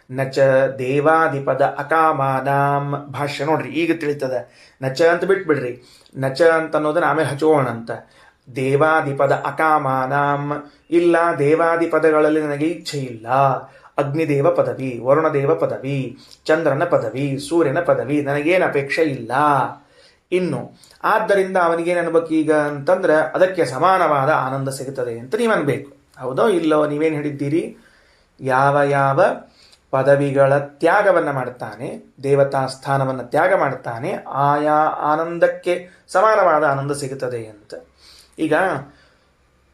ನಚ ದೇವಾದಿಪದ ಅಕಾಮಾನಾಂ, ಭಾಷ್ಯ ನೋಡ್ರಿ ಈಗ ತಿಳಿತದೆ. ನಚ ಅಂತ ಬಿಟ್ಬಿಡ್ರಿ, ನಚ ಅಂತ ಅನ್ನೋದನ್ನ ಆಮೇಲೆ ಹಚ್ಚೋಣಂತ. ದೇವಾದಿಪದ ಅಕಾಮಾನಾಂ, ಇಲ್ಲ ದೇವಾದಿಪದಗಳಲ್ಲಿ ನನಗೆ ಇಚ್ಛೆ ಇಲ್ಲ. ಅಗ್ನಿದೇವ ಪದವಿ, ವರುಣದೇವ ಪದವಿ, ಚಂದ್ರನ ಪದವಿ, ಸೂರ್ಯನ ಪದವಿ ನನಗೇನು ಅಪೇಕ್ಷೆ ಇಲ್ಲ. ಇನ್ನು ಆದ್ದರಿಂದ ಅವನಿಗೇನು ಅನ್ಬೇಕು ಈಗ ಅಂತಂದ್ರೆ ಅದಕ್ಕೆ ಸಮಾನವಾದ ಆನಂದ ಸಿಗುತ್ತದೆ ಅಂತ ನೀವು ಅನ್ಬೇಕು. ಹೌದೋ ಇಲ್ಲೋ? ನೀವೇನು ಹೇಳಿದ್ದೀರಿ? ಯಾವ ಯಾವ ಪದವಿಗಳ ತ್ಯಾಗವನ್ನು ಮಾಡ್ತಾನೆ, ದೇವತಾ ಸ್ಥಾನವನ್ನು ತ್ಯಾಗ ಮಾಡ್ತಾನೆ, ಆಯಾ ಆನಂದಕ್ಕೆ ಸಮಾನವಾದ ಆನಂದ ಸಿಗುತ್ತದೆ ಅಂತ. ಈಗ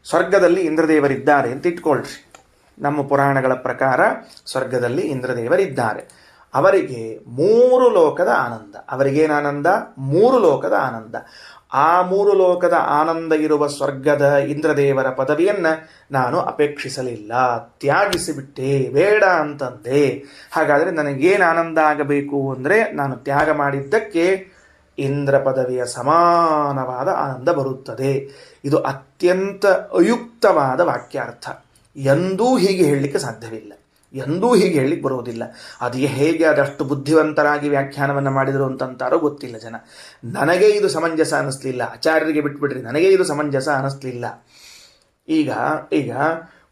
ಸ್ವರ್ಗದಲ್ಲಿ ಇಂದ್ರದೇವರಿದ್ದಾರೆ ಅಂತ ಇಟ್ಕೊಳ್ರಿ. ನಮ್ಮ ಪುರಾಣಗಳ ಪ್ರಕಾರ ಸ್ವರ್ಗದಲ್ಲಿ ಇಂದ್ರದೇವರಿದ್ದಾರೆ. ಅವರಿಗೆ 3 ಲೋಕದ ಆನಂದ. ಅವರಿಗೇನಾನಂದ? 3 ಲೋಕದ ಆನಂದ. ಆ 3 ಲೋಕದ ಆನಂದ ಇರುವ ಸ್ವರ್ಗದ ಇಂದ್ರದೇವರ ಪದವಿಯನ್ನು ನಾನು ಅಪೇಕ್ಷಿಸಲಿಲ್ಲ, ತ್ಯಾಗಿಸಿಬಿಟ್ಟೆ, ಬೇಡ ಅಂತಂದೆ. ಹಾಗಾದರೆ ನನಗೇನು ಆನಂದ ಆಗಬೇಕು ಅಂದರೆ, ನಾನು ತ್ಯಾಗ ಮಾಡಿದ್ದಕ್ಕೆ ಇಂದ್ರ ಪದವಿಯ ಸಮಾನವಾದ ಆನಂದ ಬರುತ್ತದೆ. ಇದು ಅತ್ಯಂತ ಅಯುಕ್ತವಾದ ವಾಕ್ಯಾರ್ಥ. ಎಂದೂ ಹೀಗೆ ಹೇಳಲಿಕ್ಕೆ ಸಾಧ್ಯವಿಲ್ಲ, ಎಂದೂ ಹೀಗೆ ಹೇಳಲಿಕ್ಕೆ ಬರುವುದಿಲ್ಲ. ಅದು ಹೇಗೆ ಅದಷ್ಟು ಬುದ್ಧಿವಂತರಾಗಿ ವ್ಯಾಖ್ಯಾನವನ್ನು ಮಾಡಿದರು ಅಂತಂತಾರೋ ಗೊತ್ತಿಲ್ಲ ಜನ. ನನಗೆ ಇದು ಸಮಂಜಸ ಅನ್ನಿಸ್ಲಿಲ್ಲ, ಆಚಾರ್ಯರಿಗೆ ಬಿಟ್ಬಿಡ್ರಿ, ನನಗೆ ಇದು ಸಮಂಜಸ ಅನ್ನಿಸ್ಲಿಲ್ಲ. ಈಗ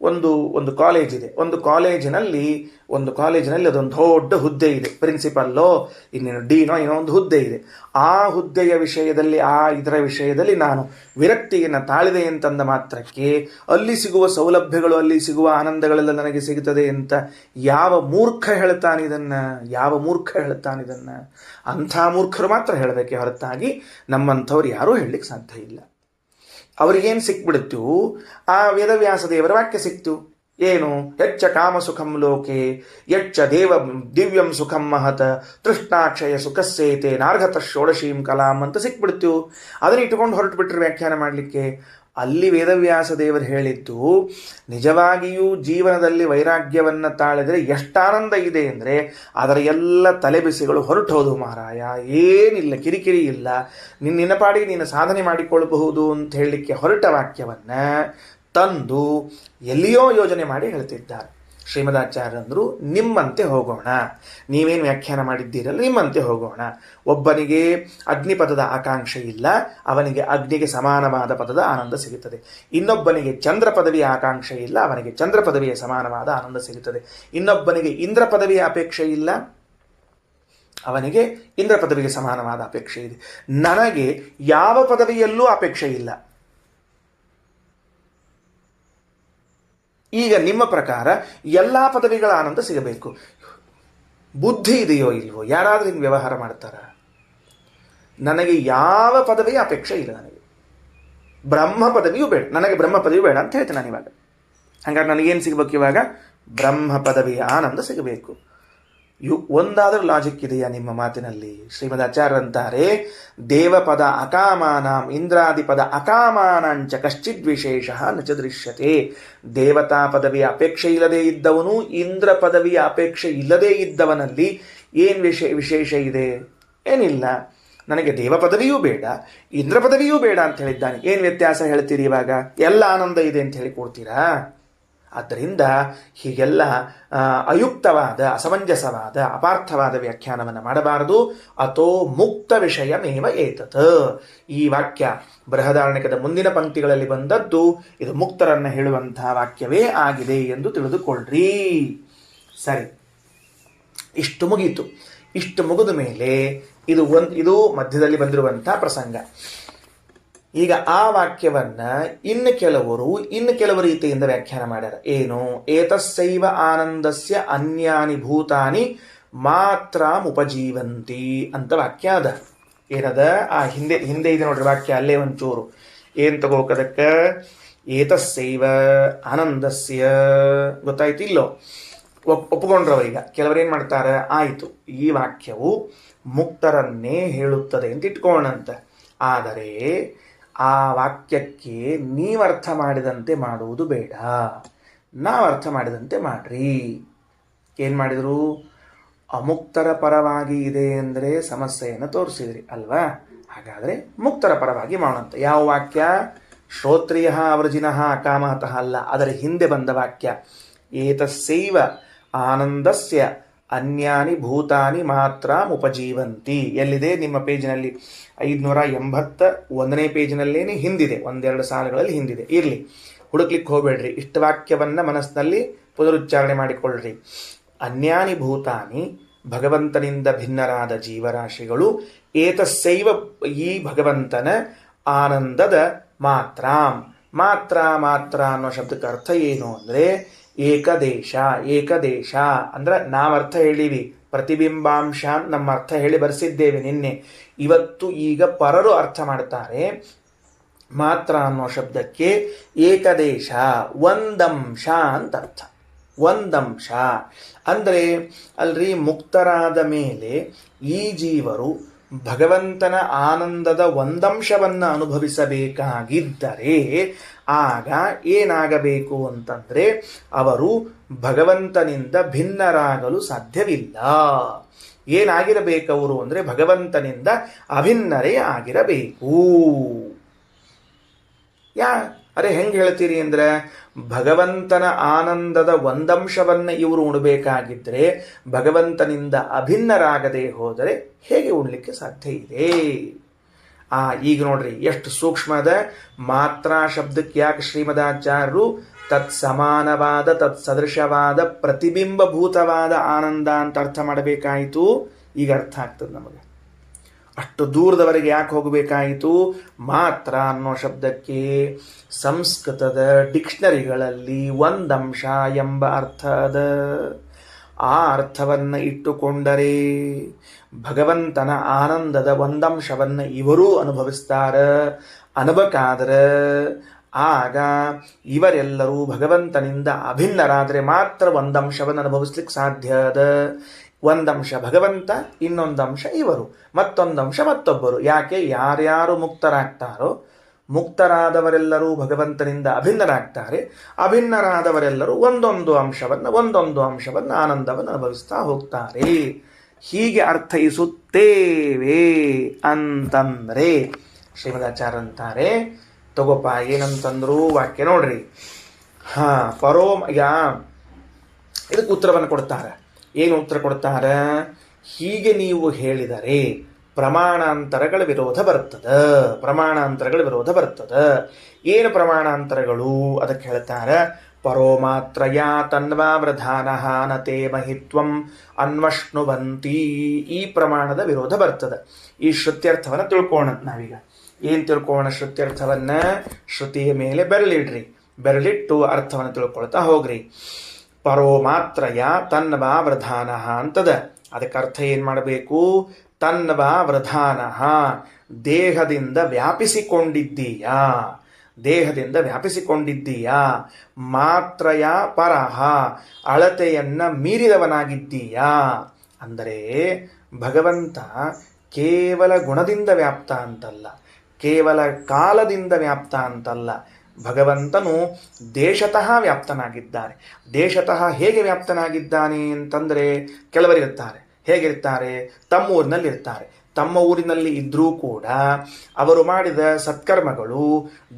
ಒಂದು ಕಾಲೇಜ್ ಇದೆ. ಒಂದು ಕಾಲೇಜಿನಲ್ಲಿ ಅದೊಂದು ದೊಡ್ಡ ಹುದ್ದೆ ಇದೆ, ಪ್ರಿನ್ಸಿಪಲ್ಲೋ ಇನ್ನೇನು ಡೀನೋ ಏನೋ ಒಂದು ಹುದ್ದೆ ಇದೆ. ಆ ಹುದ್ದೆಯ ವಿಷಯದಲ್ಲಿ, ಇದರ ವಿಷಯದಲ್ಲಿ ನಾನು ವಿರಕ್ತಿಯನ್ನು ತಾಳಿದೆ ಅಂತಂದ ಮಾತ್ರಕ್ಕೆ ಅಲ್ಲಿ ಸಿಗುವ ಸೌಲಭ್ಯಗಳು, ಅಲ್ಲಿ ಸಿಗುವ ಆನಂದಗಳೆಲ್ಲ ನನಗೆ ಸಿಗುತ್ತದೆ ಅಂತ ಯಾವ ಮೂರ್ಖ ಹೇಳ್ತಾನಿದನ್ನು? ಅಂಥ ಮೂರ್ಖರು ಮಾತ್ರ ಹೇಳಬೇಕೆ ಹೊರತಾಗಿ ನಮ್ಮಂಥವ್ರು ಯಾರೂ ಹೇಳಲಿಕ್ಕೆ ಸಾಧ್ಯ ಇಲ್ಲ. ಅವರಿಗೇನು ಸಿಕ್ಬಿಡ್ತು? ಆ ವೇದವ್ಯಾಸ ದೇವರ ವಾಕ್ಯ ಸಿಕ್ತು. ಏನು? ಯಚ್ಚ ಕಾಮ ಸುಖಂ ಲೋಕೆ ಯಚ್ಚ ದಿವ್ಯಂ ಸುಖಂ ಮಹತ್ ತೃಷ್ಣಾಕ್ಷಯ ಸುಖಸ್ಸೇತೆ ನಾರ್ಘತ ಷೋಡಶೀಂ ಕಲಾಂ ಅಂತ ಸಿಕ್ಬಿಡ್ತು. ಅದನ್ನ ಇಟ್ಟುಕೊಂಡು ಹೊರಟು ಬಿಟ್ರೆ ವ್ಯಾಖ್ಯಾನ ಮಾಡಲಿಕ್ಕೆ. ಅಲ್ಲಿ ವೇದವ್ಯಾಸ ದೇವರು ಹೇಳಿದ್ದು ನಿಜವಾಗಿಯೂ ಜೀವನದಲ್ಲಿ ವೈರಾಗ್ಯವನ್ನು ತಾಳಿದರೆ ಎಷ್ಟಾನಂದ ಇದೆ ಅಂದರೆ ಅದರ ಎಲ್ಲ ತಲೆಬಿಸಿಗಳು ಹೊರಟೋದು ಮಹಾರಾಯ, ಏನಿಲ್ಲ, ಕಿರಿಕಿರಿ ಇಲ್ಲ, ನಿನ್ನ ಪಾಡಿಗೆ ನೀನು ಸಾಧನೆ ಮಾಡಿಕೊಳ್ಳಬಹುದು ಅಂತ ಹೇಳಲಿಕ್ಕೆ ಹೊರಟ ವಾಕ್ಯವನ್ನು ತಂದು ಎಲ್ಲಿಯೋ ಯೋಜನೆ ಮಾಡಿ ಹೇಳ್ತಿದ್ದಾರೆ. ಶ್ರೀಮದಾಚಾರ್ಯಂದರು ನಿಮ್ಮಂತೆ ಹೋಗೋಣ, ನೀವೇನು ವ್ಯಾಖ್ಯಾನ ಮಾಡಿದ್ದೀರಲ್ಲ ನಿಮ್ಮಂತೆ ಹೋಗೋಣ. ಒಬ್ಬನಿಗೆ ಅಗ್ನಿಪದದ ಆಕಾಂಕ್ಷೆ ಇಲ್ಲ, ಅವನಿಗೆ ಅಗ್ನಿಗೆ ಸಮಾನವಾದ ಪದದ ಆನಂದ ಸಿಗುತ್ತದೆ. ಇನ್ನೊಬ್ಬನಿಗೆ ಚಂದ್ರ ಪದವಿಯ ಆಕಾಂಕ್ಷೆ ಇಲ್ಲ, ಅವನಿಗೆ ಚಂದ್ರ ಪದವಿಯ ಸಮಾನವಾದ ಆನಂದ ಸಿಗುತ್ತದೆ. ಇನ್ನೊಬ್ಬನಿಗೆ ಇಂದ್ರ ಪದವಿಯ ಅಪೇಕ್ಷೆ ಇಲ್ಲ, ಅವನಿಗೆ ಇಂದ್ರ ಪದವಿಗೆ ಸಮಾನವಾದ ಅಪೇಕ್ಷೆ ಇದೆ. ನನಗೆ ಯಾವ ಪದವಿಯಲ್ಲೂ ಅಪೇಕ್ಷೆ ಇಲ್ಲ. ಈಗ ನಿಮ್ಮ ಪ್ರಕಾರ ಎಲ್ಲ ಪದವಿಗಳ ಆನಂದ ಸಿಗಬೇಕು. ಬುದ್ಧಿ ಇದೆಯೋ ಇಲ್ವೋ? ಯಾರಾದರೂ ಹಿಂಗೆ ವ್ಯವಹಾರ ಮಾಡ್ತಾರ? ನನಗೆ ಯಾವ ಪದವಿಯ ಅಪೇಕ್ಷೆ ಇಲ್ಲ. ನನಗೆ ಬ್ರಹ್ಮ ಪದವಿಯೂ ಬೇಡ, ನನಗೆ ಬ್ರಹ್ಮ ಪದವಿಯೂ ಬೇಡ ಅಂತ ಹೇಳ್ತೇನೆ ನಾನು ಇವಾಗ. ಹಾಗಾದ್ರೆ ನನಗೇನು ಸಿಗಬೇಕು ಇವಾಗ? ಬ್ರಹ್ಮ ಪದವಿಯ ಆನಂದ ಸಿಗಬೇಕು. ಒಂದಾದರೂ ಲಾಜಿಕ್ ಇದೆಯಾ ನಿಮ್ಮ ಮಾತಿನಲ್ಲಿ? ಶ್ರೀಮದಾಚಾರ್ಯರಂತಾರೆ, ದೇವಪದ ಅಕಾಮಾನಾಂ ಇಂದ್ರಾದಿಪದ ಅಕಾಮಾನಾಂಚ ಕಶ್ಚಿದ್ ವಿಶೇಷ ನಚ ದೃಶ್ಯತೆ. ದೇವತಾ ಪದವಿಯ ಅಪೇಕ್ಷೆ ಇಲ್ಲದೇ ಇದ್ದವನು, ಇಂದ್ರ ಪದವಿಯ ಅಪೇಕ್ಷೆ ಇಲ್ಲದೇ ಇದ್ದವನಲ್ಲಿ ಏನು ವಿಶೇಷ ಇದೆ? ಏನಿಲ್ಲ, ನನಗೆ ದೇವ ಪದವಿಯೂ ಬೇಡ, ಇಂದ್ರ ಪದವಿಯೂ ಬೇಡ ಅಂತ ಹೇಳಿದ್ದಾನೆ. ಏನು ವ್ಯತ್ಯಾಸ ಹೇಳ್ತೀರಿ ಇವಾಗ? ಎಲ್ಲ ಆನಂದ ಇದೆ ಅಂತ ಹೇಳಿ ಕೊಡ್ತೀರಾ? ಆದ್ದರಿಂದ ಹೀಗೆಲ್ಲ ಅಯುಕ್ತವಾದ, ಅಸಮಂಜಸವಾದ, ಅಪಾರ್ಥವಾದ ವ್ಯಾಖ್ಯಾನವನ್ನು ಮಾಡಬಾರದು. ಅಥೋ ಮುಕ್ತ ವಿಷಯಮೇವ ಏತತ್. ಈ ವಾಕ್ಯ ಬೃಹದಾರಣ್ಯಕದ ಮುಂದಿನ ಪಂಕ್ತಿಗಳಲ್ಲಿ ಬಂದದ್ದು ಇದು ಮುಕ್ತರನ್ನು ಹೇಳುವಂತಹ ವಾಕ್ಯವೇ ಆಗಿದೆ ಎಂದು ತಿಳಿದುಕೊಳ್ಳ್ರಿ. ಸರಿ, ಇಷ್ಟು ಮುಗೀತು. ಇಷ್ಟು ಮುಗಿದ ಮೇಲೆ ಇದು ಮಧ್ಯದಲ್ಲಿ ಬಂದಿರುವಂತಹ ಪ್ರಸಂಗ. ಈಗ ಆ ವಾಕ್ಯವನ್ನ ಇನ್ನು ಕೆಲವು ರೀತಿಯಿಂದ ವ್ಯಾಖ್ಯಾನ ಮಾಡ್ಯಾರ. ಏನು? ಏತಸ್ಸೈವ ಆನಂದಸ್ಯ ಅನ್ಯಾನಿ ಭೂತಾನಿ ಮಾತ್ರಾಮುಪಜೀವಂತಿ ಅಂತ ವಾಕ್ಯ ಅದ. ಏನದ? ಆ ಹಿಂದೆ ಇದೆ ನೋಡ್ರಿ ವಾಕ್ಯ, ಅಲ್ಲೇ ಒಂಚೂರು ಏನ್ ತಗೋಕದಕ್ಕ? ಏತಸ್ಸೈವ ಆನಂದಸ್ಯ. ಗೊತ್ತಾಯ್ತು ಇಲ್ಲೋ? ಒಪ್ಪಿಕೊಂಡ್ರವ. ಈಗ ಕೆಲವರೇನ್ ಮಾಡ್ತಾರೆ, ಆಯಿತು ಈ ವಾಕ್ಯವು ಮುಕ್ತರನ್ನೇ ಹೇಳುತ್ತದೆ ಅಂತ ಇಟ್ಕೋಣಂತ. ಆದರೆ ಆ ವಾಕ್ಯಕ್ಕೆ ನೀವರ್ಥ ಮಾಡಿದಂತೆ ಮಾಡುವುದು ಬೇಡ, ನಾವರ್ಥ ಮಾಡಿದಂತೆ ಮಾಡ್ರಿ. ಏನು ಮಾಡಿದ್ರು? ಅಮುಕ್ತರ ಪರವಾಗಿ ಇದೆ ಅಂದರೆ ಸಮಸ್ಯೆಯನ್ನು ತೋರಿಸಿದ್ರಿ ಅಲ್ವಾ? ಹಾಗಾದರೆ ಮುಕ್ತರ ಪರವಾಗಿ ಮಾಡೋಂತ ಯಾವ ವಾಕ್ಯ? ಶ್ರೋತ್ರಿಯ ಅವರ್ಜಿನಃ ಕಾಮತಃ ಅಲ್ಲ, ಅದರ ಹಿಂದೆ ಬಂದ ವಾಕ್ಯ ಏತಸ್ಸೈವ ಆನಂದಸ್ಯ ಅನ್ಯಾನಿ ಭೂತಾನಿ ಮಾತ್ರ ಉಪಜೀವಂತಿ. ಎಲ್ಲಿದೆ? ನಿಮ್ಮ ಪೇಜಿನಲ್ಲಿ 581ನೇ ಪೇಜಿನಲ್ಲೇನೆ ಹಿಂದಿದೆ, ಒಂದೆರಡು ಸಾಲುಗಳಲ್ಲಿ ಹಿಂದಿದೆ. ಇರಲಿ, ಹುಡುಕ್ಲಿಕ್ಕೆ ಹೋಗಬೇಡ್ರಿ. ಇಷ್ಟ ವಾಕ್ಯವನ್ನ ಮನಸ್ಸಿನಲ್ಲಿ ಪುನರುಚ್ಚಾರಣೆ ಮಾಡಿಕೊಳ್ಳ್ರಿ. ಅನ್ಯಾನಿ ಭೂತಾನಿ, ಭಗವಂತನಿಂದ ಭಿನ್ನರಾದ ಜೀವರಾಶಿಗಳು, ಏತಸ್ಸೈವ, ಈ ಭಗವಂತನ ಆನಂದದ ಮಾತ್ರ. ಮಾತ್ರ ಅನ್ನೋ ಶಬ್ದಕ್ಕೆ ಅರ್ಥ ಏನು ಅಂದರೆ ಏಕದೇಶ ಅಂದ್ರೆ ನಾವರ್ಥ ಹೇಳಿವಿ, ಪ್ರತಿಬಿಂಬಾಂಶ ನಮ್ಮ ಅರ್ಥ ಹೇಳಿ ಬರೆಸಿದ್ದೇವೆ ನಿನ್ನೆ. ಇವತ್ತು ಈಗ ಪರರು ಅರ್ಥ ಮಾಡ್ತಾರೆ. ಮಾತ್ರ ಅನ್ನೋ ಶಬ್ದಕ್ಕೆ ಏಕದೇಶ, ಒಂದಂಶ ಅಂತ ಅರ್ಥ. ಒಂದಂಶ ಅಂದರೆ ಅಲ್ರಿ, ಮುಕ್ತರಾದ ಮೇಲೆ ಈ ಜೀವರು ಭಗವಂತನ ಆನಂದದ ಒಂದಂಶವನ್ನು ಅನುಭವಿಸಬೇಕಾಗಿದ್ದರೆ ಆಗ ಏನಾಗಬೇಕು ಅಂತಂದ್ರೆ ಅವರು ಭಗವಂತನಿಂದ ಭಿನ್ನರಾಗಲು ಸಾಧ್ಯವಿಲ್ಲ. ಏನಾಗಿರಬೇಕವರು ಅಂದರೆ ಭಗವಂತನಿಂದ ಅಭಿನ್ನರೇ ಆಗಿರಬೇಕು. ಅರೆ ಹೆಂಗೆ ಹೇಳ್ತೀರಿ ಅಂದ್ರೆ, ಭಗವಂತನ ಆನಂದದ ಒಂದಂಶವನ್ನ ಇವರು ಉಣಬೇಕಾಗಿದ್ರೆ ಭಗವಂತನಿಂದ ಅಭಿನ್ನರಾಗದೆ ಹೋದರೆ ಹೇಗೆ ಉಣ್ಲಿಕ್ಕೆ ಸಾಧ್ಯ ಇದೆ? ಈಗ ನೋಡ್ರಿ ಎಷ್ಟು ಸೂಕ್ಷ್ಮದ. ಮಾತ್ರ ಶಬ್ದಕ್ಕೆ ಯಾಕೆ ಶ್ರೀಮದಾಚಾರ್ಯರು ತತ್ಸಮಾನವಾದ, ತತ್ಸದೃಶವಾದ, ಪ್ರತಿಬಿಂಬಭೂತವಾದ ಆನಂದ ಅಂತ ಅರ್ಥ ಮಾಡಬೇಕಾಯಿತು? ಈಗ ಅರ್ಥ ಆಗ್ತದೆ ನಮಗೆ. ಅಷ್ಟು ದೂರದವರೆಗೆ ಯಾಕೆ ಹೋಗಬೇಕಾಯಿತು? ಮಾತ್ರ ಅನ್ನೋ ಶಬ್ದಕ್ಕೆ ಸಂಸ್ಕೃತದ ಡಿಕ್ಷನರಿಗಳಲ್ಲಿ ಒಂದಂಶ ಎಂಬ ಅರ್ಥ ಅದ. ಆ ಅರ್ಥವನ್ನು ಇಟ್ಟುಕೊಂಡರೆ ಭಗವಂತನ ಆನಂದದ ಒಂದಂಶವನ್ನು ಇವರೂ ಅನುಭವಿಸ್ತಾರೆ. ಆಗ ಇವರೆಲ್ಲರೂ ಭಗವಂತನಿಂದ ಅಭಿನ್ನರಾದರೆ ಮಾತ್ರ ಒಂದಂಶವನ್ನು ಅನುಭವಿಸ್ಲಿಕ್ಕೆ ಸಾಧ್ಯ ಅದ. ಒಂದಂಶ ಭಗವಂತ, ಇನ್ನೊಂದಂಶ ಇವರು, ಮತ್ತೊಂದಂಶ ಮತ್ತೊಬ್ಬರು. ಯಾಕೆ? ಯಾರ್ಯಾರು ಮುಕ್ತರಾಗ್ತಾರೋ ಮುಕ್ತರಾದವರೆಲ್ಲರೂ ಭಗವಂತನಿಂದ ಅಭಿನ್ನರಾಗ್ತಾರೆ. ಅಭಿನ್ನರಾದವರೆಲ್ಲರೂ ಒಂದೊಂದು ಅಂಶವನ್ನು ಆನಂದವನ್ನು ಅನುಭವಿಸ್ತಾ ಹೋಗ್ತಾರೆ. ಹೀಗೆ ಅರ್ಥೈಸುತ್ತೇವೆ ಅಂತಂದ್ರೆ ಶ್ರೀಮದಾಚಾರ್ಯ ಅಂತಾರೆ, ತಗೋಪ ಏನಂತಂದ್ರು ವಾಕ್ಯ ನೋಡ್ರಿ. ಇದಕ್ಕೆ ಉತ್ತರವನ್ನು ಕೊಡ್ತಾರೆ. ಏನು ಉತ್ತರ ಕೊಡ್ತಾರೆ? ಹೀಗೆ ನೀವು ಹೇಳಿದರೆ ಪ್ರಮಾಣಾಂತರಗಳ ವಿರೋಧ ಬರ್ತದ. ಏನು ಪ್ರಮಾಣಾಂತರಗಳು? ಅದಕ್ಕೆ ಹೇಳ್ತಾರೆ, ಪರೋಮಾತ್ರಯ ತನ್ವಾವ್ರಧಾನಃ ನತೇ ಮಹಿತ್ವಂ ಅನ್ವಷ್ಣುವಂತಿ. ಈ ಪ್ರಮಾಣದ ವಿರೋಧ ಬರ್ತದೆ. ಈ ಶ್ರುತ್ಯರ್ಥವನ್ನು ತಿಳ್ಕೋಣ ನಾವೀಗ. ಏನು ತಿಳ್ಕೋಣ ಶ್ರುತ್ಯರ್ಥವನ್ನ? ಶ್ರುತಿಯ ಮೇಲೆ ಬೆರಳಿಟ್ಟು ಅರ್ಥವನ್ನು ತಿಳ್ಕೊಳ್ತಾ ಹೋಗ್ರಿ. ಪರೋಮಾತ್ರಯ ತನ್ವಾ ವೃಧಾನಃ ಅಂತದ. ಅದಕ್ಕೆ ಅರ್ಥ ಏನು ಮಾಡಬೇಕು? ತನ್ವಾ ವೃಧಾನಃ, ದೇಹದಿಂದ ವ್ಯಾಪಿಸಿಕೊಂಡಿದ್ದೀಯಾ. ಮಾತ್ರಯ ಪರಹ, ಅಳತೆಯನ್ನ ಮೀರಿದವನಾಗಿದ್ದೀಯಾ. ಅಂದರೆ ಭಗವಂತ ಕೇವಲ ಗುಣದಿಂದ ವ್ಯಾಪ್ತ ಅಂತಲ್ಲ, ಕೇವಲ ಕಾಲದಿಂದ ವ್ಯಾಪ್ತ ಅಂತಲ್ಲ. ಭಗವಂತನು ದೇಶತಃ ವ್ಯಾಪ್ತನಾಗಿದ್ದಾನೆ. ದೇಶತಃ ಹೇಗೆ ವ್ಯಾಪ್ತನಾಗಿದ್ದಾನೆ ಅಂತಂದರೆ, ಕೆಲವರಿರುತ್ತಾರೆ ಹೇಗಿರ್ತಾರೆ? ತಮ್ಮ ಊರಿನಲ್ಲಿ ಇರ್ತಾರೆ. ತಮ್ಮ ಊರಿನಲ್ಲಿ ಇದ್ದರೂ ಕೂಡ ಅವರು ಮಾಡಿದ ಸತ್ಕರ್ಮಗಳು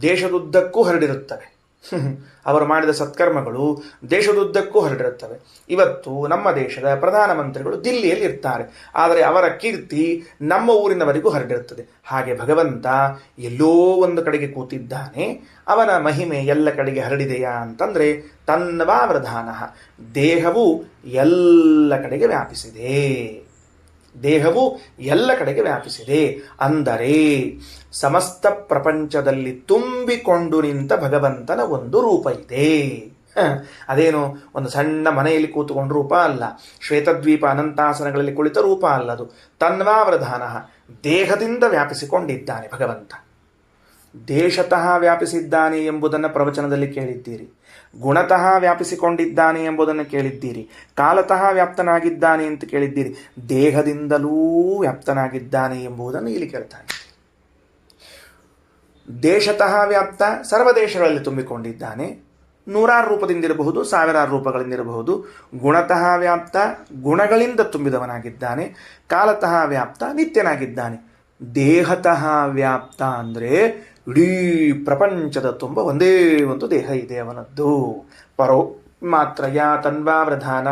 ದೇಶದುದ್ದಕ್ಕೂ ಹರಡಿರುತ್ತವೆ. ಅವರು ಮಾಡಿದ ಸತ್ಕರ್ಮಗಳು ದೇಶದುದ್ದಕ್ಕೂ ಹರಡಿರುತ್ತವೆ. ಇವತ್ತು ನಮ್ಮ ದೇಶದ ಪ್ರಧಾನಮಂತ್ರಿಗಳು ದಿಲ್ಲಿಯಲ್ಲಿ ಇರ್ತಾರೆ, ಆದರೆ ಅವರ ಕೀರ್ತಿ ನಮ್ಮ ಊರಿನವರಿಗೂ ಹರಡಿರುತ್ತದೆ. ಹಾಗೆ ಭಗವಂತ ಎಲ್ಲೋ ಒಂದು ಕಡೆಗೆ ಕೂತಿದ್ದಾನೆ, ಅವನ ಮಹಿಮೆ ಎಲ್ಲ ಕಡೆಗೆ ಹರಡಿದೆಯಾ ಅಂತಂದರೆ ತನ್ವಾವೃಧಾನ, ದೇಹವು ಎಲ್ಲ ಕಡೆಗೆ ವ್ಯಾಪಿಸಿದೆ. ದೇಹವು ಎಲ್ಲ ಕಡೆಗೆ ವ್ಯಾಪಿಸಿದೆ ಅಂದರೆ ಸಮಸ್ತ ಪ್ರಪಂಚದಲ್ಲಿ ತುಂಬಿಕೊಂಡು ನಿಂತ ಭಗವಂತನ ಒಂದು ರೂಪ ಇದೆ. ಅದೇನು ಒಂದು ಸಣ್ಣ ಮನೆಯಲ್ಲಿ ಕೂತುಕೊಂಡ ರೂಪ ಅಲ್ಲ, ಶ್ವೇತದ್ವೀಪ ಅನಂತಾಸನಗಳಲ್ಲಿ ಕುಳಿತ ರೂಪ ಅಲ್ಲ, ಅದು ತನ್ವಾವೃಧಾನ, ದೇಹದಿಂದ ವ್ಯಾಪಿಸಿಕೊಂಡಿದ್ದಾನೆ ಭಗವಂತ. ದೇಶತಃ ವ್ಯಾಪಿಸಿದ್ದಾನೆ ಎಂಬುದನ್ನು ಪ್ರವಚನದಲ್ಲಿ ಕೇಳಿದ್ದೀರಿ, ಗುಣತಃ ವ್ಯಾಪಿಸಿಕೊಂಡಿದ್ದಾನೆ ಎಂಬುದನ್ನು ಕೇಳಿದ್ದೀರಿ, ಕಾಲತಃ ವ್ಯಾಪ್ತನಾಗಿದ್ದಾನೆ ಅಂತ ಕೇಳಿದ್ದೀರಿ, ದೇಹದಿಂದಲೂ ವ್ಯಾಪ್ತನಾಗಿದ್ದಾನೆ ಎಂಬುದನ್ನು ಇಲ್ಲಿ ಕೇಳ್ತಾನೆ. ದೇಶತಃ ವ್ಯಾಪ್ತ, ಸರ್ವ ದೇಶಗಳಲ್ಲಿ ತುಂಬಿಕೊಂಡಿದ್ದಾನೆ, ನೂರಾರು ರೂಪದಿಂದಿರಬಹುದು, ಸಾವಿರಾರು ರೂಪಗಳಿಂದಿರಬಹುದು. ಗುಣತಃ ವ್ಯಾಪ್ತ, ಗುಣಗಳಿಂದ ತುಂಬಿದವನಾಗಿದ್ದಾನೆ. ಕಾಲತಃ ವ್ಯಾಪ್ತ, ನಿತ್ಯನಾಗಿದ್ದಾನೆ. ದೇಹತಃ ವ್ಯಾಪ್ತ ಅಂದರೆ ಇಡೀ ಪ್ರಪಂಚದ ತುಂಬ ಒಂದೇ ಒಂದು ದೇಹ ಇದೆ ಅವನದ್ದು. ಪರೋ ಮಾತ್ರಯ ತನ್ವಾವೃಧಾನ,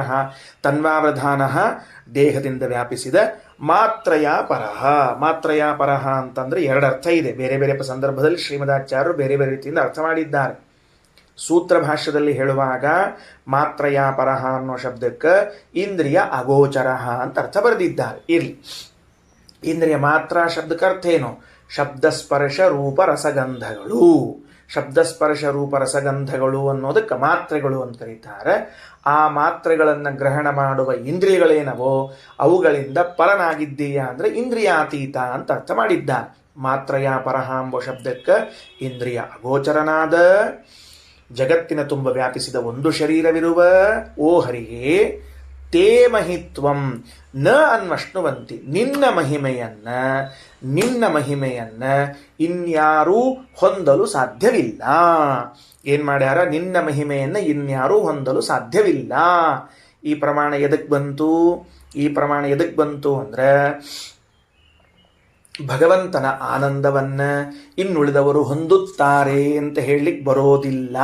ತನ್ವಾವೃಧಾನ ದೇಹದಿಂದ ವ್ಯಾಪಿಸಿದ, ಮಾತ್ರಯ ಪರಹ. ಮಾತ್ರಯ ಪರಹ ಅಂತಂದರೆ ಎರಡು ಅರ್ಥ ಇದೆ. ಬೇರೆ ಬೇರೆ ಸಂದರ್ಭದಲ್ಲಿ ಶ್ರೀಮದಾಚಾರ್ಯರು ಬೇರೆ ಬೇರೆ ರೀತಿಯಿಂದ ಅರ್ಥ ಮಾಡಿದ್ದಾರೆ. ಸೂತ್ರ ಭಾಷ್ಯದಲ್ಲಿ ಹೇಳುವಾಗ ಮಾತ್ರಯ ಪರಹ ಅನ್ನೋ ಶಬ್ದಕ್ಕೆ ಇಂದ್ರಿಯ ಅಗೋಚರ ಅಂತ ಅರ್ಥ ಬರೆದಿದ್ದಾರೆ. ಇರಲಿ, ಇಂದ್ರಿಯ ಮಾತ್ರ ಶಬ್ದಕ್ಕೆ ಅರ್ಥ ಏನು? ಶಬ್ದಸ್ಪರ್ಶ ರೂಪ ರಸಗಂಧಗಳು. ಶಬ್ದಸ್ಪರ್ಶ ರೂಪ ರಸಗಂಧಗಳು ಅನ್ನೋದಕ್ಕೆ ಮಾತ್ರೆಗಳು ಅಂತ ಕರೀತಾರೆ. ಆ ಮಾತ್ರೆಗಳನ್ನು ಗ್ರಹಣ ಮಾಡುವ ಇಂದ್ರಿಯಗಳೇನವೋ ಅವುಗಳಿಂದ ಪರನಾಗಿದ್ದೀಯಾ ಅಂದರೆ ಇಂದ್ರಿಯಾತೀತ ಅಂತ ಅರ್ಥ ಮಾಡಿದ್ದಾನೆ. ಮಾತ್ರಯ ಪರಹ ಎಂಬ ಶಬ್ದಕ್ಕೆ ಇಂದ್ರಿಯ ಅಗೋಚರನಾದ, ಜಗತ್ತಿನ ತುಂಬ ವ್ಯಾಪಿಸಿದ ಒಂದು ಶರೀರವಿರುವ ಓ ಹರಿಗೆ, ತೇ ಮಹಿತ್ವಂ ನ ಅನ್ವಷ್ಣುವಂತಿ, ನಿನ್ನ ಮಹಿಮೆಯನ್ನ ಇನ್ಯಾರೂ ಹೊಂದಲು ಸಾಧ್ಯವಿಲ್ಲ. ಏನು ಮಾಡ್ಯಾರ? ನಿನ್ನ ಮಹಿಮೆಯನ್ನು ಇನ್ಯಾರೂ ಹೊಂದಲು ಸಾಧ್ಯವಿಲ್ಲ. ಈ ಪ್ರಮಾಣ ಎದಕ್ಕೆ ಬಂತು? ಈ ಪ್ರಮಾಣ ಎದಕ್ಕೆ ಬಂತು ಅಂದರೆ ಭಗವಂತನ ಆನಂದವನ್ನ ಇನ್ನುಳಿದವರು ಹೊಂದುತ್ತಾರೆ ಅಂತ ಹೇಳಲಿಕ್ಕೆ ಬರೋದಿಲ್ಲ.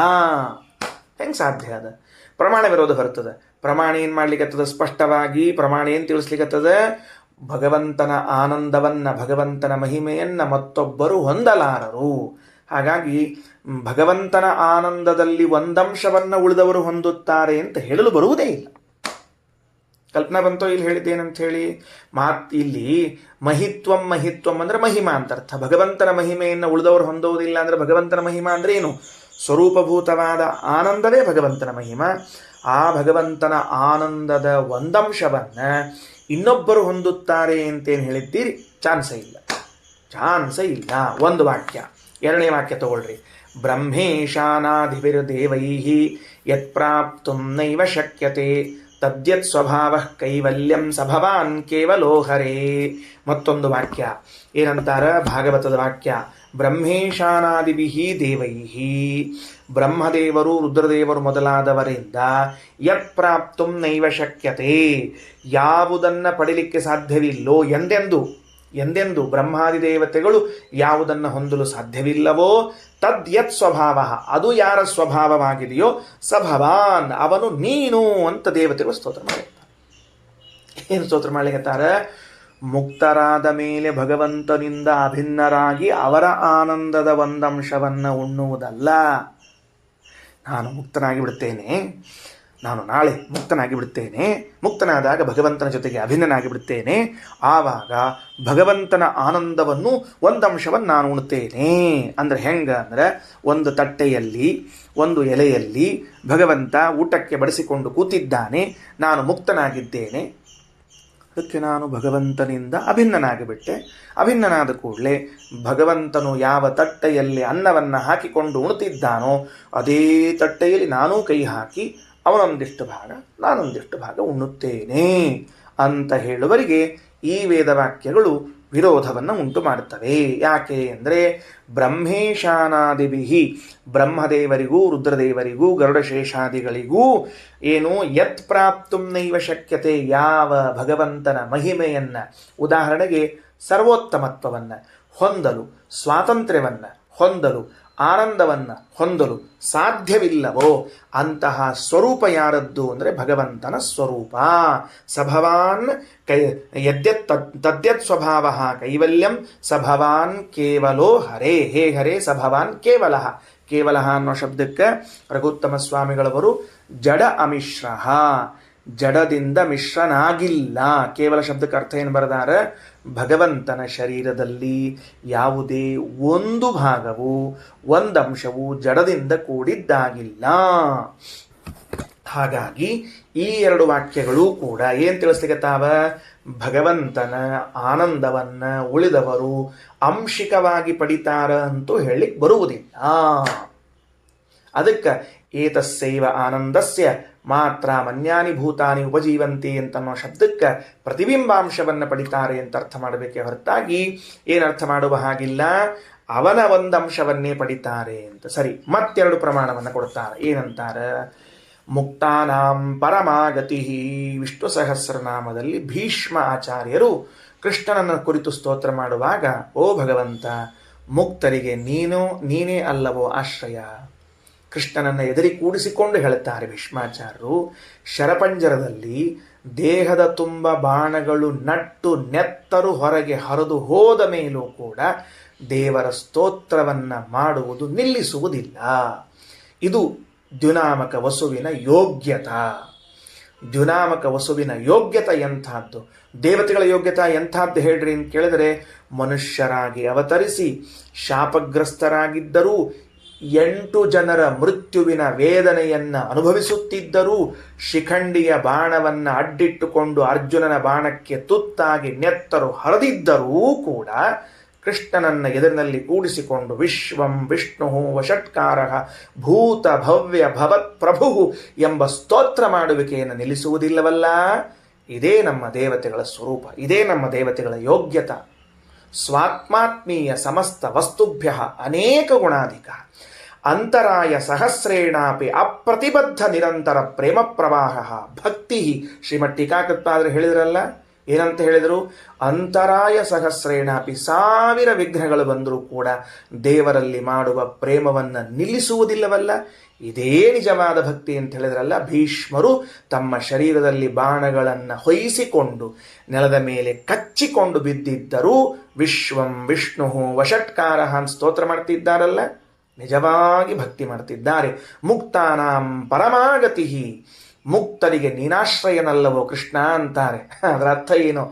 ಹೆಂಗೆ ಸಾಧ್ಯ ಅದ? ಪ್ರಮಾಣ ವಿರೋಧ ಬರ್ತದೆ. ಪ್ರಮಾಣ ಏನು ಮಾಡ್ಲಿಕ್ಕತ್ತದ? ಸ್ಪಷ್ಟವಾಗಿ ಪ್ರಮಾಣ ಏನು ತಿಳಿಸ್ಲಿಕ್ಕತ್ತದ? ಭಗವಂತನ ಆನಂದವನ್ನ, ಭಗವಂತನ ಮಹಿಮೆಯನ್ನ ಮತ್ತೊಬ್ಬರು ಹೊಂದಲಾರರು. ಹಾಗಾಗಿ ಭಗವಂತನ ಆನಂದದಲ್ಲಿ ಒಂದಂಶವನ್ನ ಉಳಿದವರು ಹೊಂದುತ್ತಾರೆ ಅಂತ ಹೇಳಲು ಬರುವುದೇ ಇಲ್ಲ. ಕಲ್ಪನಾ ಬಂತೋ? ಇಲ್ಲಿ ಹೇಳಿದ್ದೇನಂತ ಹೇಳಿ, ಇಲ್ಲಿ ಮಹಿತ್ವಂ ಅಂದ್ರೆ ಮಹಿಮಾ ಅಂತ ಅರ್ಥ. ಭಗವಂತನ ಮಹಿಮೆಯನ್ನು ಉಳಿದವರು ಹೊಂದುವುದಿಲ್ಲ ಅಂದ್ರೆ ಭಗವಂತನ ಮಹಿಮಾ ಅಂದ್ರೆ ಏನು? ಸ್ವರೂಪಭೂತವಾದ ಆನಂದವೇ ಭಗವಂತನ ಮಹಿಮಾ. ಆ ಭಗವಂತನ ಆನಂದದ ಒಂದಂಶವನ್ನ ಇನ್ನೊಬ್ಬರು ಹೊಂದುತ್ತಾರೆ ಅಂತೇನು ಹೇಳಿದ್ದೀರಿ? ಚಾನ್ಸೇ ಇಲ್ಲ. ಒಂದು ವಾಕ್ಯ. ಎರಡನೇ ವಾಕ್ಯ ತಗೊಳ್ರಿ. ಬ್ರಹ್ಮೇಶಾನಾಧಿಪಿರ್ದೇವೈಃ ಯತ್ಪ್ರಾಪ್ತುಂ ನೈವ ಶಕ್ಯತೆ ತದ್ಯತ್ ಸ್ವಭಾವ ಕೈವಲ್ಯಂ ಸಭವಾನ್ ಕೇವಲೋ ಹರೇ. ಮತ್ತೊಂದು ವಾಕ್ಯ ಏನಂತಾರ? ಭಾಗವತದ ವಾಕ್ಯ. ಬ್ರಹ್ಮೇಶಾನಾದಿಭಿಃ ದೇವೈಃ, ಬ್ರಹ್ಮದೇವರು ರುದ್ರದೇವರು ಮೊದಲಾದವರಿಂದ ಯತ್ ಪ್ರಾಪ್ತುಂ ನೈವ ಶಕ್ಯತೆ, ಯಾವುದನ್ನ ಪಡಿಲಿಕ್ಕೆ ಸಾಧ್ಯವಿಲ್ಲೋ, ಎಂದೆಂದು ಬ್ರಹ್ಮಾದಿ ದೇವತೆಗಳು ಯಾವುದನ್ನು ಹೊಂದಲು ಸಾಧ್ಯವಿಲ್ಲವೋ, ತದ್ಯತ್ ಸ್ವಭಾವ, ಅದು ಯಾರ ಸ್ವಭಾವವಾಗಿದೆಯೋ, ಸಭವಾನ್, ಅವನು ನೀನು ಅಂತ ದೇವತೆಗಳು ಸ್ತೋತ್ರ ಮಾಡಿರ್ತಾರೆ. ಏನು ಸ್ತೋತ್ರ ಮಾಡ್ಲಿಕ್ಕತ್ತಾರ? ಮುಕ್ತರಾದ ಮೇಲೆ ಭಗವಂತನಿಂದ ಅಭಿನ್ನರಾಗಿ ಅವರ ಆನಂದದ ಒಂದಂಶವನ್ನು ಉಣ್ಣುವುದಲ್ಲ. ನಾನು ಮುಕ್ತನಾಗಿ ಬಿಡುತ್ತೇನೆ, ನಾನು ನಾಳೆ ಮುಕ್ತನಾಗಿ ಬಿಡುತ್ತೇನೆ, ಮುಕ್ತನಾದಾಗ ಭಗವಂತನ ಜೊತೆಗೆ ಅಭಿನ್ನನಾಗಿ ಬಿಡುತ್ತೇನೆ, ಆವಾಗ ಭಗವಂತನ ಆನಂದವನ್ನು ಒಂದಂಶವನ್ನು ನಾನು ಉಣ್ತೇನೆ. ಅಂದರೆ ಹೆಂಗ ಅಂದರೆ, ಒಂದು ತಟ್ಟೆಯಲ್ಲಿ ಒಂದು ಎಲೆಯಲ್ಲಿ ಭಗವಂತ ಊಟಕ್ಕೆ ಬಡಿಸಿಕೊಂಡು ಕೂತಿದ್ದಾನೆ, ನಾನು ಮುಕ್ತನಾಗಿದ್ದೇನೆ, ಅದಕ್ಕೆ ನಾನು ಭಗವಂತನಿಂದ ಅಭಿನ್ನನಾಗಿಬಿಟ್ಟೆ. ಅಭಿನ್ನನಾದ ಕೂಡಲೇ ಭಗವಂತನು ಯಾವ ತಟ್ಟೆಯಲ್ಲಿ ಅನ್ನವನ್ನು ಹಾಕಿಕೊಂಡು ಉಣ್ತಿದ್ದಾನೋ ಅದೇ ತಟ್ಟೆಯಲ್ಲಿ ನಾನೂ ಕೈ ಹಾಕಿ ಅವನೊಂದಿಷ್ಟು ಭಾಗ ನಾನೊಂದಿಷ್ಟು ಭಾಗ ಉಣ್ಣುತ್ತೇನೆ ಅಂತ ಹೇಳುವರಿಗೆ ಈ ವೇದವಾಕ್ಯಗಳು ವಿರೋಧವನ್ನು ಉಂಟು ಮಾಡುತ್ತವೆ. ಯಾಕೆ ಅಂದರೆ ಬ್ರಹ್ಮೇಶಾನಾದಿಭಿ, ಬ್ರಹ್ಮದೇವರಿಗೂ ರುದ್ರದೇವರಿಗೂ ಗರುಡಶೇಷಾದಿಗಳಿಗೂ ಏನು ಯತ್ ಪ್ರಾಪ್ತುಂ ನೈವ ಶಕ್ಯತೆ, ಯಾವ ಭಗವಂತನ ಮಹಿಮೆಯನ್ನು, ಉದಾಹರಣೆಗೆ ಸರ್ವೋತ್ತಮತ್ವವನ್ನು ಹೊಂದಲು, ಸ್ವಾತಂತ್ರ್ಯವನ್ನು ಹೊಂದಲು, ಆನಂದವನ್ನು ಹೊಂದಲು ಸಾಧ್ಯವಿಲ್ಲವೋ ಅಂತಹ ಸ್ವರೂಪ ಯಾರದ್ದು ಅಂದರೆ ಭಗವಂತನ ಸ್ವರೂಪ. ಸಭವಾನ್ ಯದ್ಯತ್ ತದ್ಯತ್ ಸ್ವಭಾವ ಕೈವಲ್ಯಂ ಸಭವಾನ್ ಕೇವಲೋ ಹರೇ. ಹೇ ಹರೇ ಸಭವಾನ್ ಕೇವಲ. ಕೇವಲ ಅನ್ನೋ ಶಬ್ದಕ್ಕೆ ರಘುತ್ತಮ ಸ್ವಾಮಿಗಳವರು ಜಡ ಅಮಿಶ್ರ, ಜಡದಿಂದ ಮಿಶ್ರನಾಗಿಲ್ಲ. ಕೇವಲ ಶಬ್ದಕ್ಕೆ ಅರ್ಥ ಏನು ಬರೆದಾರ, ಭಗವಂತನ ಶರೀರದಲ್ಲಿ ಯಾವುದೇ ಒಂದು ಭಾಗವು, ಒಂದಂಶವು ಜಡದಿಂದ ಕೂಡಿದ್ದಾಗಿಲ್ಲ. ಹಾಗಾಗಿ ಈ ಎರಡು ವಾಕ್ಯಗಳು ಕೂಡ ಏನು ತಿಳಿಸ್ಲಿಕ್ಕತ್ತಾವ, ಭಗವಂತನ ಆನಂದವನ್ನ ಉಳಿದವರು ಅಂಶಿಕವಾಗಿ ಪಡಿತಾರ ಅಂತೂ ಹೇಳಿಕ್ ಬರುವುದಿಲ್ಲ. ಅದಕ್ಕೆ ಏತಸ್ಸೈವ ಆನಂದಸ್ಯ ಮಾತ್ರ ಮನ್ಯಾನಿ ಭೂತಾನಿ ಉಪಜೀವಂತಿ ಅಂತನ್ನೋ ಶಬ್ದಕ್ಕೆ ಪ್ರತಿಬಿಂಬಾಂಶವನ್ನು ಪಡಿತಾರೆ ಅಂತ ಅರ್ಥ ಮಾಡಬೇಕೆ ಹೊರತಾಗಿ ಏನರ್ಥ ಮಾಡುವ ಹಾಗಿಲ್ಲ, ಅವನ ಒಂದಂಶವನ್ನೇ ಪಡಿತಾರೆ ಅಂತ. ಸರಿ, ಮತ್ತೆರಡು ಪ್ರಮಾಣವನ್ನು ಕೊಡ್ತಾರೆ. ಏನಂತಾರೆ, ಮುಕ್ತಾನಾಂ ಪರಮಾಗತಿ. ವಿಷ್ಣು ಸಹಸ್ರನಾಮದಲ್ಲಿ ಭೀಷ್ಮ ಆಚಾರ್ಯರು ಕೃಷ್ಣನನ್ನು ಕುರಿತು ಸ್ತೋತ್ರ ಮಾಡುವಾಗ, ಓ ಭಗವಂತ, ಮುಕ್ತರಿಗೆ ನೀನೇ ಅಲ್ಲವೋ ಆಶ್ರಯ. ಕೃಷ್ಣನನ್ನು ಎದುರಿ ಕೂಡಿಸಿಕೊಂಡು ಹೇಳುತ್ತಾರೆ ಭೀಷ್ಮಾಚಾರ್ಯರು. ಶರಪಂಜರದಲ್ಲಿ ದೇಹದ ತುಂಬ ಬಾಣಗಳು ನಟ್ಟು ನೆತ್ತರು ಹೊರಗೆ ಹರಿದು ಹೋದ ಮೇಲೂ ಕೂಡ ದೇವರ ಸ್ತೋತ್ರವನ್ನು ಮಾಡುವುದು ನಿಲ್ಲಿಸುವುದಿಲ್ಲ. ಇದು ದ್ಯುನಾಮಕ ವಸುವಿನ ಯೋಗ್ಯತಾ. ದ್ಯುನಾಮಕ ವಸುವಿನ ಯೋಗ್ಯತೆ ಎಂಥದ್ದು, ದೇವತೆಗಳ ಯೋಗ್ಯತಾ ಎಂಥದ್ದು ಹೇಳ್ರಿ ಅಂತ ಕೇಳಿದರೆ, ಮನುಷ್ಯರಾಗಿ ಅವತರಿಸಿ ಶಾಪಗ್ರಸ್ತರಾಗಿದ್ದರೂ 8 ಜನರ ಮೃತ್ಯುವಿನ ವೇದನೆಯನ್ನು ಅನುಭವಿಸುತ್ತಿದ್ದರೂ ಶಿಖಂಡಿಯ ಬಾಣವನ್ನು ಅಡ್ಡಿಟ್ಟುಕೊಂಡು ಅರ್ಜುನನ ಬಾಣಕ್ಕೆ ತುತ್ತಾಗಿ ನೆತ್ತರು ಹರಿದಿದ್ದರೂ ಕೂಡ ಕೃಷ್ಣನನ್ನ ಎದುರಿನಲ್ಲಿ ಕೂಡಿಸಿಕೊಂಡು ವಿಶ್ವಂ ವಿಷ್ಣು ವಷಟ್ಕಾರ ಭೂತ ಭವ್ಯ ಭವತ್ ಪ್ರಭು ಎಂಬ ಸ್ತೋತ್ರ ಮಾಡುವಿಕೆಯನ್ನು ನಿಲ್ಲಿಸುವುದಿಲ್ಲವಲ್ಲ. ಇದೇ ನಮ್ಮ ದೇವತೆಗಳ ಸ್ವರೂಪ, ಇದೇ ನಮ್ಮ ದೇವತೆಗಳ ಯೋಗ್ಯತ. ಸ್ವಾತ್ಮಾತ್ಮೀಯ ಸಮಸ್ತ ವಸ್ತುಭ್ಯ ಅನೇಕ ಗುಣಾಧಿಕ ಅಂತರಾಯ ಸಹಸ್ರೇಣಾಪಿ ಅಪ್ರತಿಬದ್ಧ ನಿರಂತರ ಪ್ರೇಮ ಪ್ರವಾಹ ಭಕ್ತಿ. ಶ್ರೀಮಠ್ ಟೀಕಾಕೃತ್ಪಾದರು ಹೇಳಿದ್ರಲ್ಲ, ಏನಂತ ಹೇಳಿದರು, ಅಂತರಾಯ ಸಹಸ್ರೇಣಾಪಿ, 1000 ವಿಘ್ನಗಳು ಬಂದರೂ ಕೂಡ ದೇವರಲ್ಲಿ ಮಾಡುವ ಪ್ರೇಮವನ್ನು ನಿಲ್ಲಿಸುವುದಿಲ್ಲವಲ್ಲ. ಇದೇ ನಿಜವಾದ ಭಕ್ತಿ ಅಂತ ಹೇಳಿದ್ರಲ್ಲ. ಭೀಷ್ಮರು ತಮ್ಮ ಶರೀರದಲ್ಲಿ ಬಾಣಗಳನ್ನು ಹೊಯ್ಯಿಸಿಕೊಂಡು ನೆಲದ ಮೇಲೆ ಕಚ್ಚಿಕೊಂಡು ಬಿದ್ದಿದ್ದರೂ ವಿಶ್ವಂ ವಿಷ್ಣು ವಷಟ್ಕಾರ ಅಂತ ಸ್ತೋತ್ರ ಮಾಡ್ತಿದ್ದಾರಲ್ಲ, ನಿಜವಾಗಿ ಭಕ್ತಿ ಮಾಡ್ತಿದ್ದಾರೆ. ಮುಕ್ತಾನಾಂ ಪರಮಾಗತಿ, ಮುಕ್ತರಿಗೆ ನೀನಾಶ್ರಯನಲ್ಲವೋ ಕೃಷ್ಣ ಅಂತಾರೆ. ಅದರ ಅರ್ಥ ಏನು,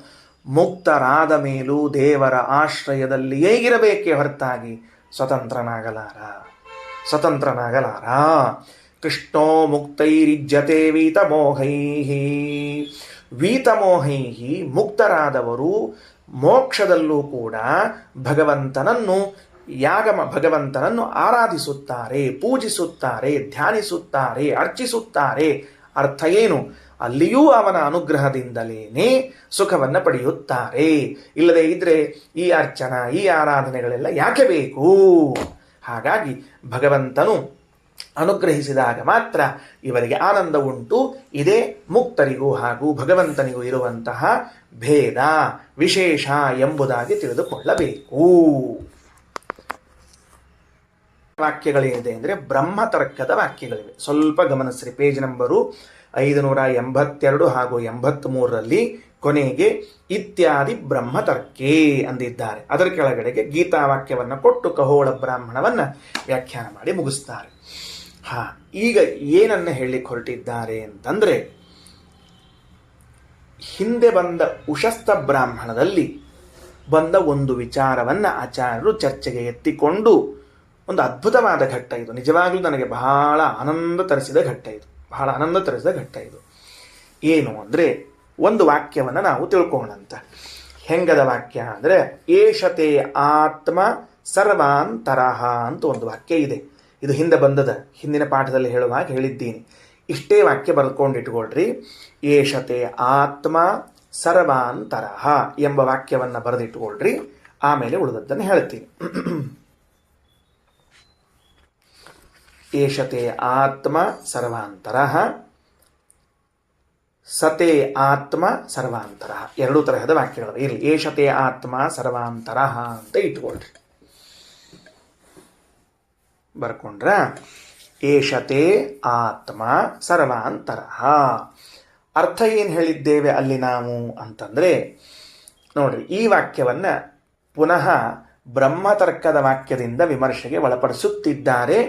ಮುಕ್ತರಾದ ಮೇಲೂ ದೇವರ ಆಶ್ರಯದಲ್ಲಿ ಹೇಗಿರಬೇಕೇ ಹೊರತಾಗಿ ಸ್ವತಂತ್ರನಾಗಲಾರ. ಕೃಷ್ಣೋ ಮುಕ್ತೈರಿಜ್ಯತೆ ವೀತಮೋಹೈ. ವೀತಮೋಹೈ, ಮುಕ್ತರಾದವರು ಮೋಕ್ಷದಲ್ಲೂ ಕೂಡ ಭಗವಂತನನ್ನು ಆರಾಧಿಸುತ್ತಾರೆ, ಪೂಜಿಸುತ್ತಾರೆ, ಧ್ಯಾನಿಸುತ್ತಾರೆ, ಅರ್ಚಿಸುತ್ತಾರೆ. ಅರ್ಥ ಏನು, ಅಲ್ಲಿಯೂ ಅವನ ಅನುಗ್ರಹದಿಂದಲೇನೆ ಸುಖವನ್ನು ಪಡೆಯುತ್ತಾರೆ. ಇಲ್ಲದೆ ಇದ್ರೆ ಈ ಅರ್ಚನಾ, ಈ ಆರಾಧನೆಗಳೆಲ್ಲ ಯಾಕೆ ಬೇಕು? ಹಾಗಾಗಿ ಭಗವಂತನು ಅನುಗ್ರಹಿಸಿದಾಗ ಮಾತ್ರ ಇವರಿಗೆ ಆನಂದ ಉಂಟು. ಇದೇ ಮುಕ್ತರಿಗೂ ಹಾಗೂ ಭಗವಂತನಿಗೂ ಇರುವಂತಹ ಭೇದ ವಿಶೇಷ ಎಂಬುದಾಗಿ ತಿಳಿದುಕೊಳ್ಳಬೇಕು. ವಾಕ್ಯಗಳೇನಿದೆ ಅಂದರೆ ಬ್ರಹ್ಮತರ್ಕದ ವಾಕ್ಯಗಳಿವೆ. ಸ್ವಲ್ಪ ಗಮನಿಸ್ರಿ. ಪೇಜ್ ನಂಬರು 582 ಹಾಗೂ 83ರಲ್ಲಿ ಕೊನೆಗೆ ಇತ್ಯಾದಿ ಬ್ರಹ್ಮತರ್ಕೇ ಅಂದಿದ್ದಾರೆ. ಅದರ ಕೆಳಗಡೆಗೆ ಗೀತಾವಾಕ್ಯವನ್ನು ಕೊಟ್ಟು ಖಗೋಳ ಬ್ರಾಹ್ಮಣವನ್ನು ವ್ಯಾಖ್ಯಾನ ಮಾಡಿ ಮುಗಿಸ್ತಾರೆ. ಈಗ ಏನನ್ನು ಹೇಳಲಿಕ್ಕೆ ಹೊರಟಿದ್ದಾರೆ ಅಂತಂದರೆ, ಹಿಂದೆ ಬಂದ ಉಶಸ್ತ ಬ್ರಾಹ್ಮಣದಲ್ಲಿ ಬಂದ ಒಂದು ವಿಚಾರವನ್ನು ಆಚಾರ್ಯರು ಚರ್ಚೆಗೆ ಎತ್ತಿಕೊಂಡು, ಒಂದು ಅದ್ಭುತವಾದ ಘಟ್ಟ ಇದು. ನಿಜವಾಗ್ಲೂ ನನಗೆ ಬಹಳ ಆನಂದ ತರಿಸಿದ ಘಟ್ಟ ಇದು. ಏನು ಅಂದರೆ, ಒಂದು ವಾಕ್ಯವನ್ನು ನಾವು ತಿಳ್ಕೊಳ್ಳೋಣಂತ. ಹೆಂಗದ ವಾಕ್ಯ ಅಂದರೆ, ಏಷತೆ ಆತ್ಮ ಸರ್ವಾಂತರಃ ಅಂತ ಒಂದು ವಾಕ್ಯ ಇದೆ. ಇದು ಹಿಂದೆ ಬಂದದ, ಹಿಂದಿನ ಪಾಠದಲ್ಲಿ ಹೇಳುವಾಗ ಹೇಳಿದ್ದೀನಿ. ಇಷ್ಟೇ ವಾಕ್ಯ ಬರ್ಕೊಂಡಿಟ್ಕೊಳ್ರಿ. ಏಷತೆ ಆತ್ಮ ಸರ್ವಾಂತರಃ ಎಂಬ ವಾಕ್ಯವನ್ನು ಬರೆದಿಟ್ಟುಕೊಳ್ರಿ. ಆಮೇಲೆ ಉಳಿದದ್ದನ್ನು ಹೇಳ್ತೀನಿ. ಏಷತೆ ಆತ್ಮ ಸರ್ವಾಂತರಃ ಸತೆ ಆತ್ಮ ಸರ್ವಾಂತರಃ. ಎರಡೂ ತರಹದ ವಾಕ್ಯಗಳು ಇರಲಿ. ಏಷತೆ ಆತ್ಮ ಸರ್ವಾಂತರಃ ಅಂತ ಇಟ್ಕೊಳ್ರಿ. ಬರ್ಕೊಂಡ್ರ? ಏಷತೆ ಆತ್ಮ ಸರ್ವಾಂತರಃ. ಅರ್ಥ ಏನು ಹೇಳಿದ್ದೇವೆ ಅಲ್ಲಿ ನಾವು ಅಂತಂದ್ರೆ, ನೋಡ್ರಿ, ಈ ವಾಕ್ಯವನ್ನ ಪುನಃ ಬ್ರಹ್ಮತರ್ಕದ ವಾಕ್ಯದಿಂದ ವಿಮರ್ಶೆಗೆ ಒಳಪಡಿಸುತ್ತಿದ್ದಾರೆ.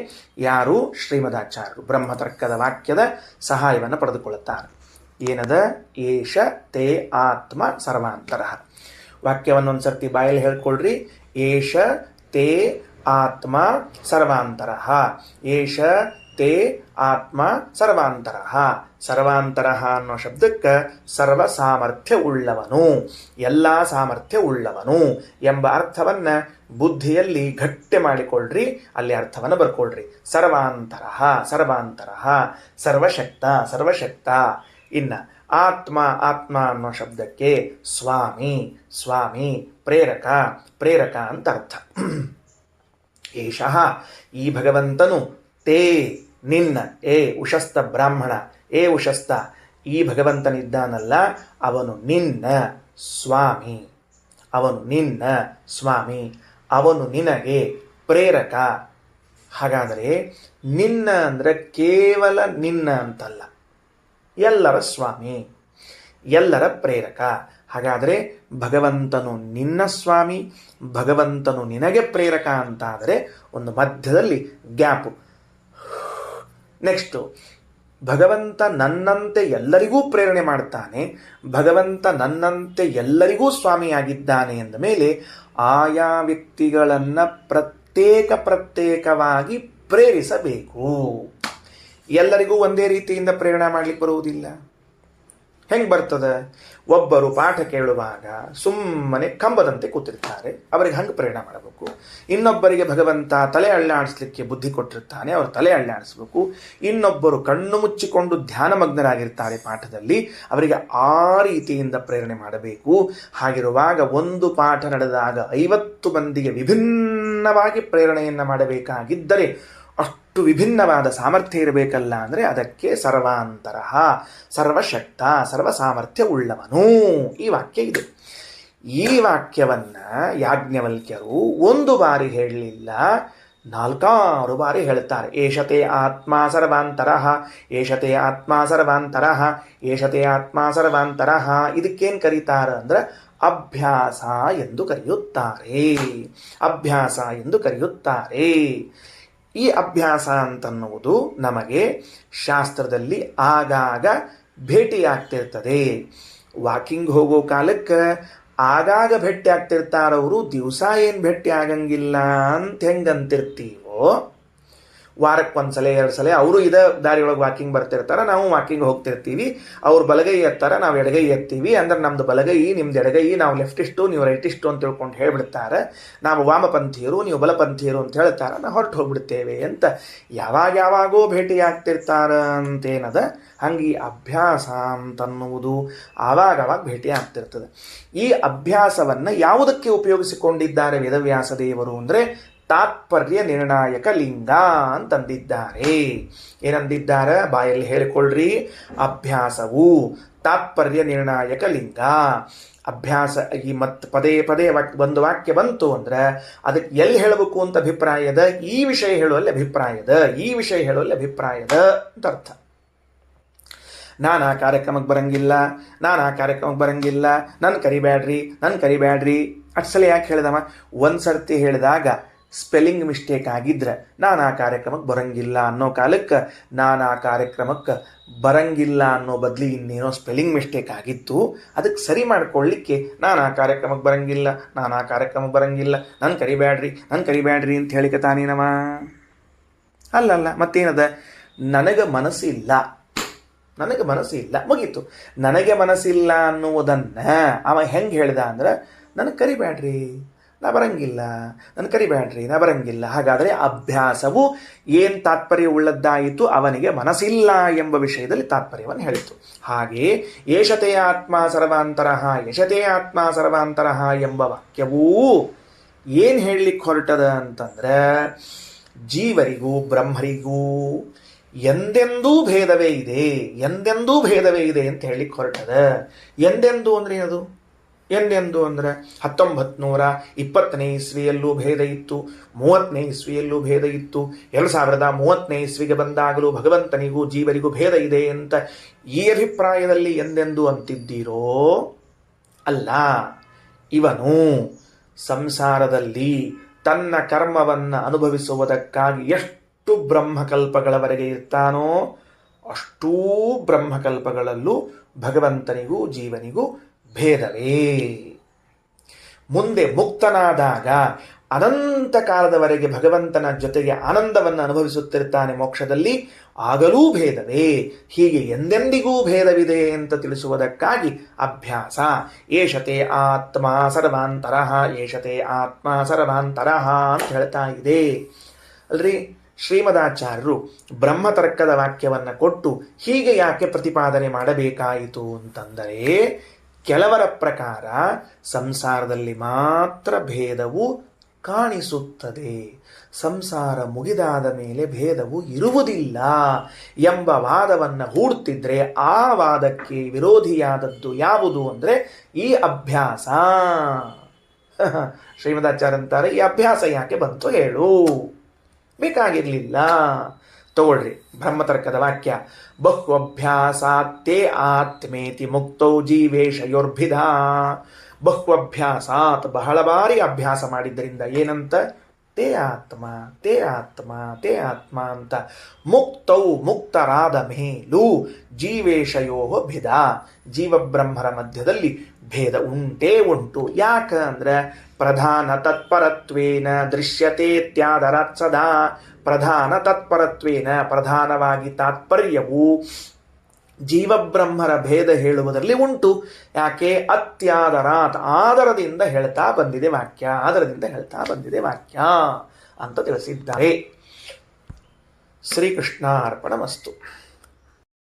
ಯಾರು? ಶ್ರೀಮದಾಚಾರ್ಯರು ಬ್ರಹ್ಮತರ್ಕದ ವಾಕ್ಯದ ಸಹಾಯವನ್ನು ಪಡೆದುಕೊಳ್ಳುತ್ತಾರೆ. ಏನದ? ಏಷ ತೇ ಆತ್ಮ ಸರ್ವಾಂತರಃ. ವಾಕ್ಯವನ್ನು ಒಂದ್ಸರ್ತಿ ಬಾಯಲ್ಲಿ ಹೇಳ್ಕೊಳ್ರಿ. ಏಷ ತೇ ಆತ್ಮ ಸರ್ವಾಂತರಃ. ಏಷ ತೇ ಆತ್ಮ ಸರ್ವಾಂತರಃ. ಸರ್ವಾಂತರಃ ಅನ್ನೋ ಶಬ್ದಕ್ಕೆ ಸರ್ವ ಸಾಮರ್ಥ್ಯ ಉಳ್ಳವನು, ಎಲ್ಲ ಸಾಮರ್ಥ್ಯ ಉಳ್ಳವನು ಎಂಬ ಅರ್ಥವನ್ನ ಬುದ್ಧಿಯಲ್ಲಿ ಗಟ್ಟಿ ಮಾಡಿಕೊಳ್ಳ್ರಿ. ಅಲ್ಲಿ ಅರ್ಥವನ್ನು ಬರ್ಕೊಳ್ರಿ. ಸರ್ವಾಂತರಃ, ಸರ್ವಾಂತರಃ, ಸರ್ವಶಕ್ತ, ಸರ್ವಶಕ್ತ. ಇನ್ನ ಆತ್ಮ, ಆತ್ಮ ಅನ್ನೋ ಶಬ್ದಕ್ಕೆ ಸ್ವಾಮಿ, ಸ್ವಾಮಿ, ಪ್ರೇರಕ, ಪ್ರೇರಕ ಅಂತ ಅರ್ಥ. ಏಷಃ ಈ ಭಗವಂತನು, ತೇ ನಿನ್ನ, ಏ ಉಶಸ್ತ ಬ್ರಾಹ್ಮಣ, ಏ ಉಶಸ್ತ ಈ ಭಗವಂತನಿದ್ದಾನಲ್ಲ, ಅವನು ನಿನ್ನ ಸ್ವಾಮಿ, ಅವನು ನಿನ್ನ ಸ್ವಾಮಿ, ಅವನು ನಿನಗೆ ಪ್ರೇರಕ. ಹಾಗಾದರೆ ನಿನ್ನ ಅಂದರೆ ಕೇವಲ ನಿನ್ನ ಅಂತಲ್ಲ, ಎಲ್ಲರ ಸ್ವಾಮಿ, ಎಲ್ಲರ ಪ್ರೇರಕ. ಹಾಗಾದರೆ ಭಗವಂತನು ನಿನ್ನ ಸ್ವಾಮಿ, ಭಗವಂತನು ನಿನಗೆ ಪ್ರೇರಕ ಅಂತಾದರೆ ಒಂದು ಮಧ್ಯದಲ್ಲಿ ಗ್ಯಾಪು. ನೆಕ್ಸ್ಟು, ಭಗವಂತ ನನ್ನಂತೆ ಎಲ್ಲರಿಗೂ ಪ್ರೇರಣೆ ಮಾಡ್ತಾನೆ, ಭಗವಂತ ನನ್ನಂತೆ ಎಲ್ಲರಿಗೂ ಸ್ವಾಮಿಯಾಗಿದ್ದಾನೆ ಎಂದ ಮೇಲೆ ಆಯಾ ವ್ಯಕ್ತಿಗಳನ್ನು ಪ್ರತ್ಯೇಕವಾಗಿ ಪ್ರೇರಿಸಬೇಕು. ಎಲ್ಲರಿಗೂ ಒಂದೇ ರೀತಿಯಿಂದ ಪ್ರೇರಣೆ ಮಾಡಲಿಕ್ಕೆ ಬರುವುದಿಲ್ಲ. ಹೆಂಗೆ ಬರ್ತದೆ? ಒಬ್ಬರು ಪಾಠ ಕೇಳುವಾಗ ಸುಮ್ಮನೆ ಕಂಬದಂತೆ ಕೂತಿರ್ತಾರೆ, ಅವರಿಗೆ ಹಂಗೆ ಪ್ರೇರಣೆ ಮಾಡಬೇಕು. ಇನ್ನೊಬ್ಬರಿಗೆ ಭಗವಂತ ತಲೆ ಅಳ್ಳಾಡಿಸ್ಲಿಕ್ಕೆ ಬುದ್ಧಿ ಕೊಟ್ಟಿರ್ತಾನೆ, ಅವರು ತಲೆ ಅಳ್ಳಾಡಿಸ್ಬೇಕು. ಇನ್ನೊಬ್ಬರು ಕಣ್ಣು ಮುಚ್ಚಿಕೊಂಡು ಧ್ಯಾನಮಗ್ನರಾಗಿರ್ತಾರೆ ಪಾಠದಲ್ಲಿ, ಅವರಿಗೆ ಆ ರೀತಿಯಿಂದ ಪ್ರೇರಣೆ ಮಾಡಬೇಕು. ಹಾಗಿರುವಾಗ ಒಂದು ಪಾಠ ನಡೆದಾಗ 50 ಮಂದಿಗೆ ವಿಭಿನ್ನವಾಗಿ ಪ್ರೇರಣೆಯನ್ನು ಮಾಡಬೇಕಾಗಿದ್ದರೆ ಅಷ್ಟು ವಿಭಿನ್ನವಾದ ಸಾಮರ್ಥ್ಯ ಇರಬೇಕಲ್ಲ. ಅಂದರೆ ಅದಕ್ಕೆ ಸರ್ವಾಂತರಃ, ಸರ್ವಶಕ್ತ, ಸರ್ವ ಸಾಮರ್ಥ್ಯ ಉಳ್ಳವನು ಈ ವಾಕ್ಯ ಇದೆ. ಈ ವಾಕ್ಯವನ್ನು ಯಾಜ್ಞವಲ್ಕ್ಯರು ಒಂದು ಬಾರಿ ಹೇಳಲಿಲ್ಲ, 4 ಬಾರಿ ಹೇಳ್ತಾರೆ. ಏಷತೆ ಆತ್ಮ ಸರ್ವಾಂತರಃ, ಏಷತೆ ಆತ್ಮ ಸರ್ವಾಂತರಃ, ಏಷತೆ ಆತ್ಮ ಸರ್ವಾಂತರಃ. ಇದಕ್ಕೇನು ಕರೀತಾರೆ ಅಂದ್ರೆ ಅಭ್ಯಾಸ ಎಂದು ಕರೆಯುತ್ತಾರೆ. ಅಭ್ಯಾಸ ಎಂದು ಕರೆಯುತ್ತಾರೆ. ಈ ಅಭ್ಯಾಸ ಅಂತನ್ನುವುದು ನಮಗೆ ಶಾಸ್ತ್ರದಲ್ಲಿ ಆಗಾಗ ಭೇಟಿಯಾಗ್ತಿರ್ತದೆ. ವಾಕಿಂಗ್ ಹೋಗೋ ಕಾಲಕ್ಕೆ ಆಗಾಗ ಭೇಟಿ ಆಗ್ತಿರ್ತಾರವರು, ದಿವಸ ಏನು ಭೇಟಿ ಆಗಂಗಿಲ್ಲ ಅಂತ ಹೆಂಗಂತಿರ್ತೀವೋ, ವಾರಕ್ಕೊಂದ್ಸಲ 2 ಸಲ ಅವರು ಇದೇ ದಾರಿಯೊಳಗೆ ವಾಕಿಂಗ್ ಬರ್ತಿರ್ತಾರೆ, ನಾವು ವಾಕಿಂಗ್ ಹೋಗ್ತಿರ್ತೀವಿ. ಅವ್ರು ಬಲಗೈ ಎತ್ತಾರೆ, ನಾವು ಎಡಗೈ ಎತ್ತೀವಿ. ಅಂದ್ರೆ ನಮ್ದು ಬಲಗೈ, ನಿಮ್ದು ಎಡಗೈ, ನಾವು ಲೆಫ್ಟಿಸ್ಟು ನೀವು ರೈಟಿಸ್ಟು ಅಂತ ತಿಳ್ಕೊಂಡು ಹೇಳ್ಬಿಡ್ತಾರೆ. ನಾವು ವಾಮಪಂಥೀಯರು, ನೀವು ಬಲಪಂಥೀಯರು ಅಂತ ಹೇಳ್ತಾರೆ, ನಾವು ಹೊರಟು ಹೋಗ್ಬಿಡ್ತೇವೆ ಅಂತ ಯಾವಾಗೋ ಭೇಟಿ ಆಗ್ತಿರ್ತಾರ ಅಂತೇನದ. ಹಂಗೆ ಈ ಅಭ್ಯಾಸ ಅಂತನ್ನುವುದು ಆವಾಗವಾಗ ಭೇಟಿ ಆಗ್ತಿರ್ತದೆ. ಈ ಅಭ್ಯಾಸವನ್ನು ಯಾವುದಕ್ಕೆ ಉಪಯೋಗಿಸಿಕೊಂಡಿದ್ದಾರೆ ವೇದವ್ಯಾಸ ದೇವರು ಅಂದರೆ ತಾತ್ಪರ್ಯ ನಿರ್ಣಾಯಕ ಲಿಂಗ ಅಂತಂದಿದ್ದಾರೆ. ಏನಂದಿದ್ದಾರೆ? ಬಾಯಲ್ಲಿ ಹೇಳಿಕೊಳ್ಳ್ರಿ. ಅಭ್ಯಾಸವು ತಾತ್ಪರ್ಯ ನಿರ್ಣಾಯಕ ಲಿಂಗ. ಅಭ್ಯಾಸ ಈ ಪದೇ ಒಂದು ವಾಕ್ಯ ಬಂತು ಅಂದ್ರೆ ಅದಕ್ಕೆ ಎಲ್ಲಿ ಹೇಳಬೇಕು ಅಂತ ಅಭಿಪ್ರಾಯದ, ಈ ವಿಷಯ ಹೇಳುವಲ್ಲಿ ಅಭಿಪ್ರಾಯದ, ಈ ವಿಷಯ ಹೇಳುವಲ್ಲಿ ಅಭಿಪ್ರಾಯದ ಅಂತ ಅರ್ಥ. ನಾನು ಆ ಕಾರ್ಯಕ್ರಮಕ್ಕೆ ಬರಂಗಿಲ್ಲ, ನಾನು ಆ ಕಾರ್ಯಕ್ರಮಕ್ಕೆ ಬರಂಗಿಲ್ಲ, ನನ್ನ ಕರಿಬ್ಯಾಡ್ರಿ ಅಟ್ಸಲ ಯಾಕೆ ಹೇಳಿದವ? ಒಂದು ಸರ್ತಿ ಹೇಳಿದಾಗ ಸ್ಪೆಲ್ಲಿಂಗ್ ಮಿಸ್ಟೇಕ್ ಆಗಿದ್ರೆ ನಾನು ಆ ಕಾರ್ಯಕ್ರಮಕ್ಕೆ ಬರಂಗಿಲ್ಲ ಅನ್ನೋ ಕಾಲಕ್ಕೆ ನಾನು ಆ ಕಾರ್ಯಕ್ರಮಕ್ಕೆ ಬರಂಗಿಲ್ಲ ಅನ್ನೋ ಬದಲಿ ಇನ್ನೇನೋ ಸ್ಪೆಲ್ಲಿಂಗ್ ಮಿಸ್ಟೇಕ್ ಆಗಿತ್ತು, ಅದಕ್ಕೆ ಸರಿ ಮಾಡ್ಕೊಳ್ಳಿಕ್ಕೆ ನಾನು ಆ ಕಾರ್ಯಕ್ರಮಕ್ಕೆ ಬರಂಗಿಲ್ಲ, ನಾನು ಆ ಕಾರ್ಯಕ್ರಮಕ್ಕೆ ಬರಂಗಿಲ್ಲ, ನನ್ನ ಕರಿಬ್ಯಾಡ್ರಿ ಅಂತ ಹೇಳಿಕತಾನೇನವ? ಅಲ್ಲಲ್ಲ, ಮತ್ತೇನದ? ನನಗೆ ಮನಸ್ಸಿಲ್ಲ ಮುಗೀತು. ನನಗೆ ಮನಸ್ಸಿಲ್ಲ ಅನ್ನುವುದನ್ನು ಅವ ಹೆಂಗೆ ಹೇಳ್ದ ಅಂದ್ರೆ, ನನಗೆ ಕರಿಬ್ಯಾಡ್ರಿ, ನಾ ಬರಂಗಿಲ್ಲ, ನನ್ನ ಕರಿಬೇಡ್ರಿ, ನಾ ಬರಂಗಿಲ್ಲ. ಹಾಗಾದರೆ ಅಭ್ಯಾಸವು ಏನು ತಾತ್ಪರ್ಯ ಉಳ್ಳದ್ದಾಯಿತು, ಅವನಿಗೆ ಮನಸ್ಸಿಲ್ಲ ಎಂಬ ವಿಷಯದಲ್ಲಿ ತಾತ್ಪರ್ಯವನ್ನು ಹೇಳಿತು. ಹಾಗೆ ಏಷತೆ ಆತ್ಮ ಸರ್ವಾಂತರಃ, ಯಶತೆ ಆತ್ಮ ಸರ್ವಾಂತರಃ ಎಂಬ ವಾಕ್ಯವೂ ಏನು ಹೇಳಲಿಕ್ಕೆ ಹೊರಟದ ಅಂತಂದ್ರೆ, ಜೀವರಿಗೂ ಬ್ರಹ್ಮರಿಗೂ ಎಂದೆಂದೂ ಭೇದವೇ ಇದೆ, ಎಂದೆಂದೂ ಭೇದವೇ ಇದೆ ಅಂತ ಹೇಳಲಿಕ್ಕೆ ಹೊರಟದ. ಎಂದೆಂದು ಅಂದ್ರೆ ಏನದು? ಎಂದೆಂದು ಅಂದರೆ 1920ನೇ ಇಸ್ವಿಯಲ್ಲೂ ಭೇದ ಇತ್ತು, 30ನೇ ಇಸ್ವಿಯಲ್ಲೂ ಭೇದ ಇತ್ತು, 2030ನೇ ಇಸ್ವಿಗೆ ಬಂದಾಗಲೂ ಭಗವಂತನಿಗೂ ಜೀವರಿಗೂ ಭೇದ ಇದೆ ಅಂತ ಈ ಅಭಿಪ್ರಾಯದಲ್ಲಿ ಎಂದೆಂದು ಅಂತಿದ್ದೀರೋ? ಅಲ್ಲ. ಇವನು ಸಂಸಾರದಲ್ಲಿ ತನ್ನ ಕರ್ಮವನ್ನು ಅನುಭವಿಸುವುದಕ್ಕಾಗಿ ಎಷ್ಟು ಬ್ರಹ್ಮಕಲ್ಪಗಳವರೆಗೆ ಇರ್ತಾನೋ ಅಷ್ಟೂ ಬ್ರಹ್ಮಕಲ್ಪಗಳಲ್ಲೂ ಭಗವಂತನಿಗೂ ಜೀವನಿಗೂ ಭೇದವೇ. ಮುಂದೆ ಮುಕ್ತನಾದಾಗ ಅನಂತ ಕಾಲದವರೆಗೆ ಭಗವಂತನ ಜೊತೆಗೆ ಆನಂದವನ್ನು ಅನುಭವಿಸುತ್ತಿರ್ತಾನೆ ಮೋಕ್ಷದಲ್ಲಿ, ಆಗಲೂ ಭೇದವೇ. ಹೀಗೆ ಎಂದೆಂದಿಗೂ ಭೇದವಿದೆ ಅಂತ ತಿಳಿಸುವುದಕ್ಕಾಗಿ ಅಭ್ಯಾಸ. ಏಷತೆ ಆತ್ಮ ಸರ್ವಾಂತರಃ, ಏಷತೆ ಆತ್ಮ ಸರ್ವಾಂತರಃ ಅಂತ ಹೇಳ್ತಾ ಇದೆ ಅಲ್ರಿ. ಶ್ರೀಮದಾಚಾರ್ಯರು ಬ್ರಹ್ಮತರ್ಕದ ವಾಕ್ಯವನ್ನು ಕೊಟ್ಟು ಹೀಗೆ ಯಾಕೆ ಪ್ರತಿಪಾದನೆ ಮಾಡಬೇಕಾಯಿತು ಅಂತಂದರೆ, ಕೆಲವರ ಪ್ರಕಾರ ಸಂಸಾರದಲ್ಲಿ ಮಾತ್ರ ಭೇದವು ಕಾಣಿಸುತ್ತದೆ, ಸಂಸಾರ ಮುಗಿದಾದ ಮೇಲೆ ಭೇದವು ಇರುವುದಿಲ್ಲ ಎಂಬ ವಾದವನ್ನು ಹೂಡ್ತಿದ್ರೆ ಆ ವಾದಕ್ಕೆ ವಿರೋಧಿಯಾದದ್ದು ಯಾವುದು ಅಂದರೆ ಈ ಅಭ್ಯಾಸ. ಶ್ರೀಮದಾಚಾರ್ಯ ಅಂತಾರೆ, ಈ ಅಭ್ಯಾಸ ಯಾಕೆ ಬಂತು ಹೇಳು, ಬೇಕಾಗಿರಲಿಲ್ಲ. ತಗೊಳ್ರಿ ಬ್ರಹ್ಮತರ್ಕದ ವಾಕ್ಯ. ಬಹ್ವಭ್ಯಾಸಾತ್ತೇ ಆತ್ಮೇತಿ ಮುಕ್ತೌ ಜೀವೇಶಯೋರ್ಭಿಧ. ಬಹ್ವಭ್ಯಾಸಾತ್, ಬಹಳ ಬಾರಿ ಅಭ್ಯಾಸ ಮಾಡಿದ್ದರಿಂದ ಏನಂತ? ತೇ ಆತ್ಮ, ತೇ ಆತ್ಮ, ತೇ ಆತ್ಮ ಅಂತ. ಮುಕ್ತೌ, ಮುಕ್ತರಾದ ಮೇಲೂ ಜೀವೇಶಯೋ ಭಿದ, ಜೀವಬ್ರಹ್ಮರ ಮಧ್ಯದಲ್ಲಿ ಭೇದ ಉಂಟೇ ಉಂಟು. ಯಾಕ ಅಂದ್ರೆ ಪ್ರಧಾನ ತತ್ಪರತ್ವೇನ ದೃಶ್ಯತೆ ತ್ಯಾದರಾತ್ ಸದಾ. ಪ್ರಧಾನ ತತ್ಪರತ್ವೇನ, ಪ್ರಧಾನವಾಗಿ ತಾತ್ಪರ್ಯವು ಜೀವಬ್ರಹ್ಮರ ಭೇದ ಹೇಳುವುದರಲ್ಲಿ ಉಂಟು. ಯಾಕೆ? ಅತ್ಯಾದರಾತ್, ಆದರದಿಂದ ಹೇಳ್ತಾ ಬಂದಿದೆ ವಾಕ್ಯ, ಆದರದಿಂದ ಹೇಳ್ತಾ ಬಂದಿದೆ ವಾಕ್ಯ ಅಂತ ತಿಳಿಸಿದ್ದಾರೆ. ಶ್ರೀಕೃಷ್ಣ ಅರ್ಪಣಮಸ್ತು.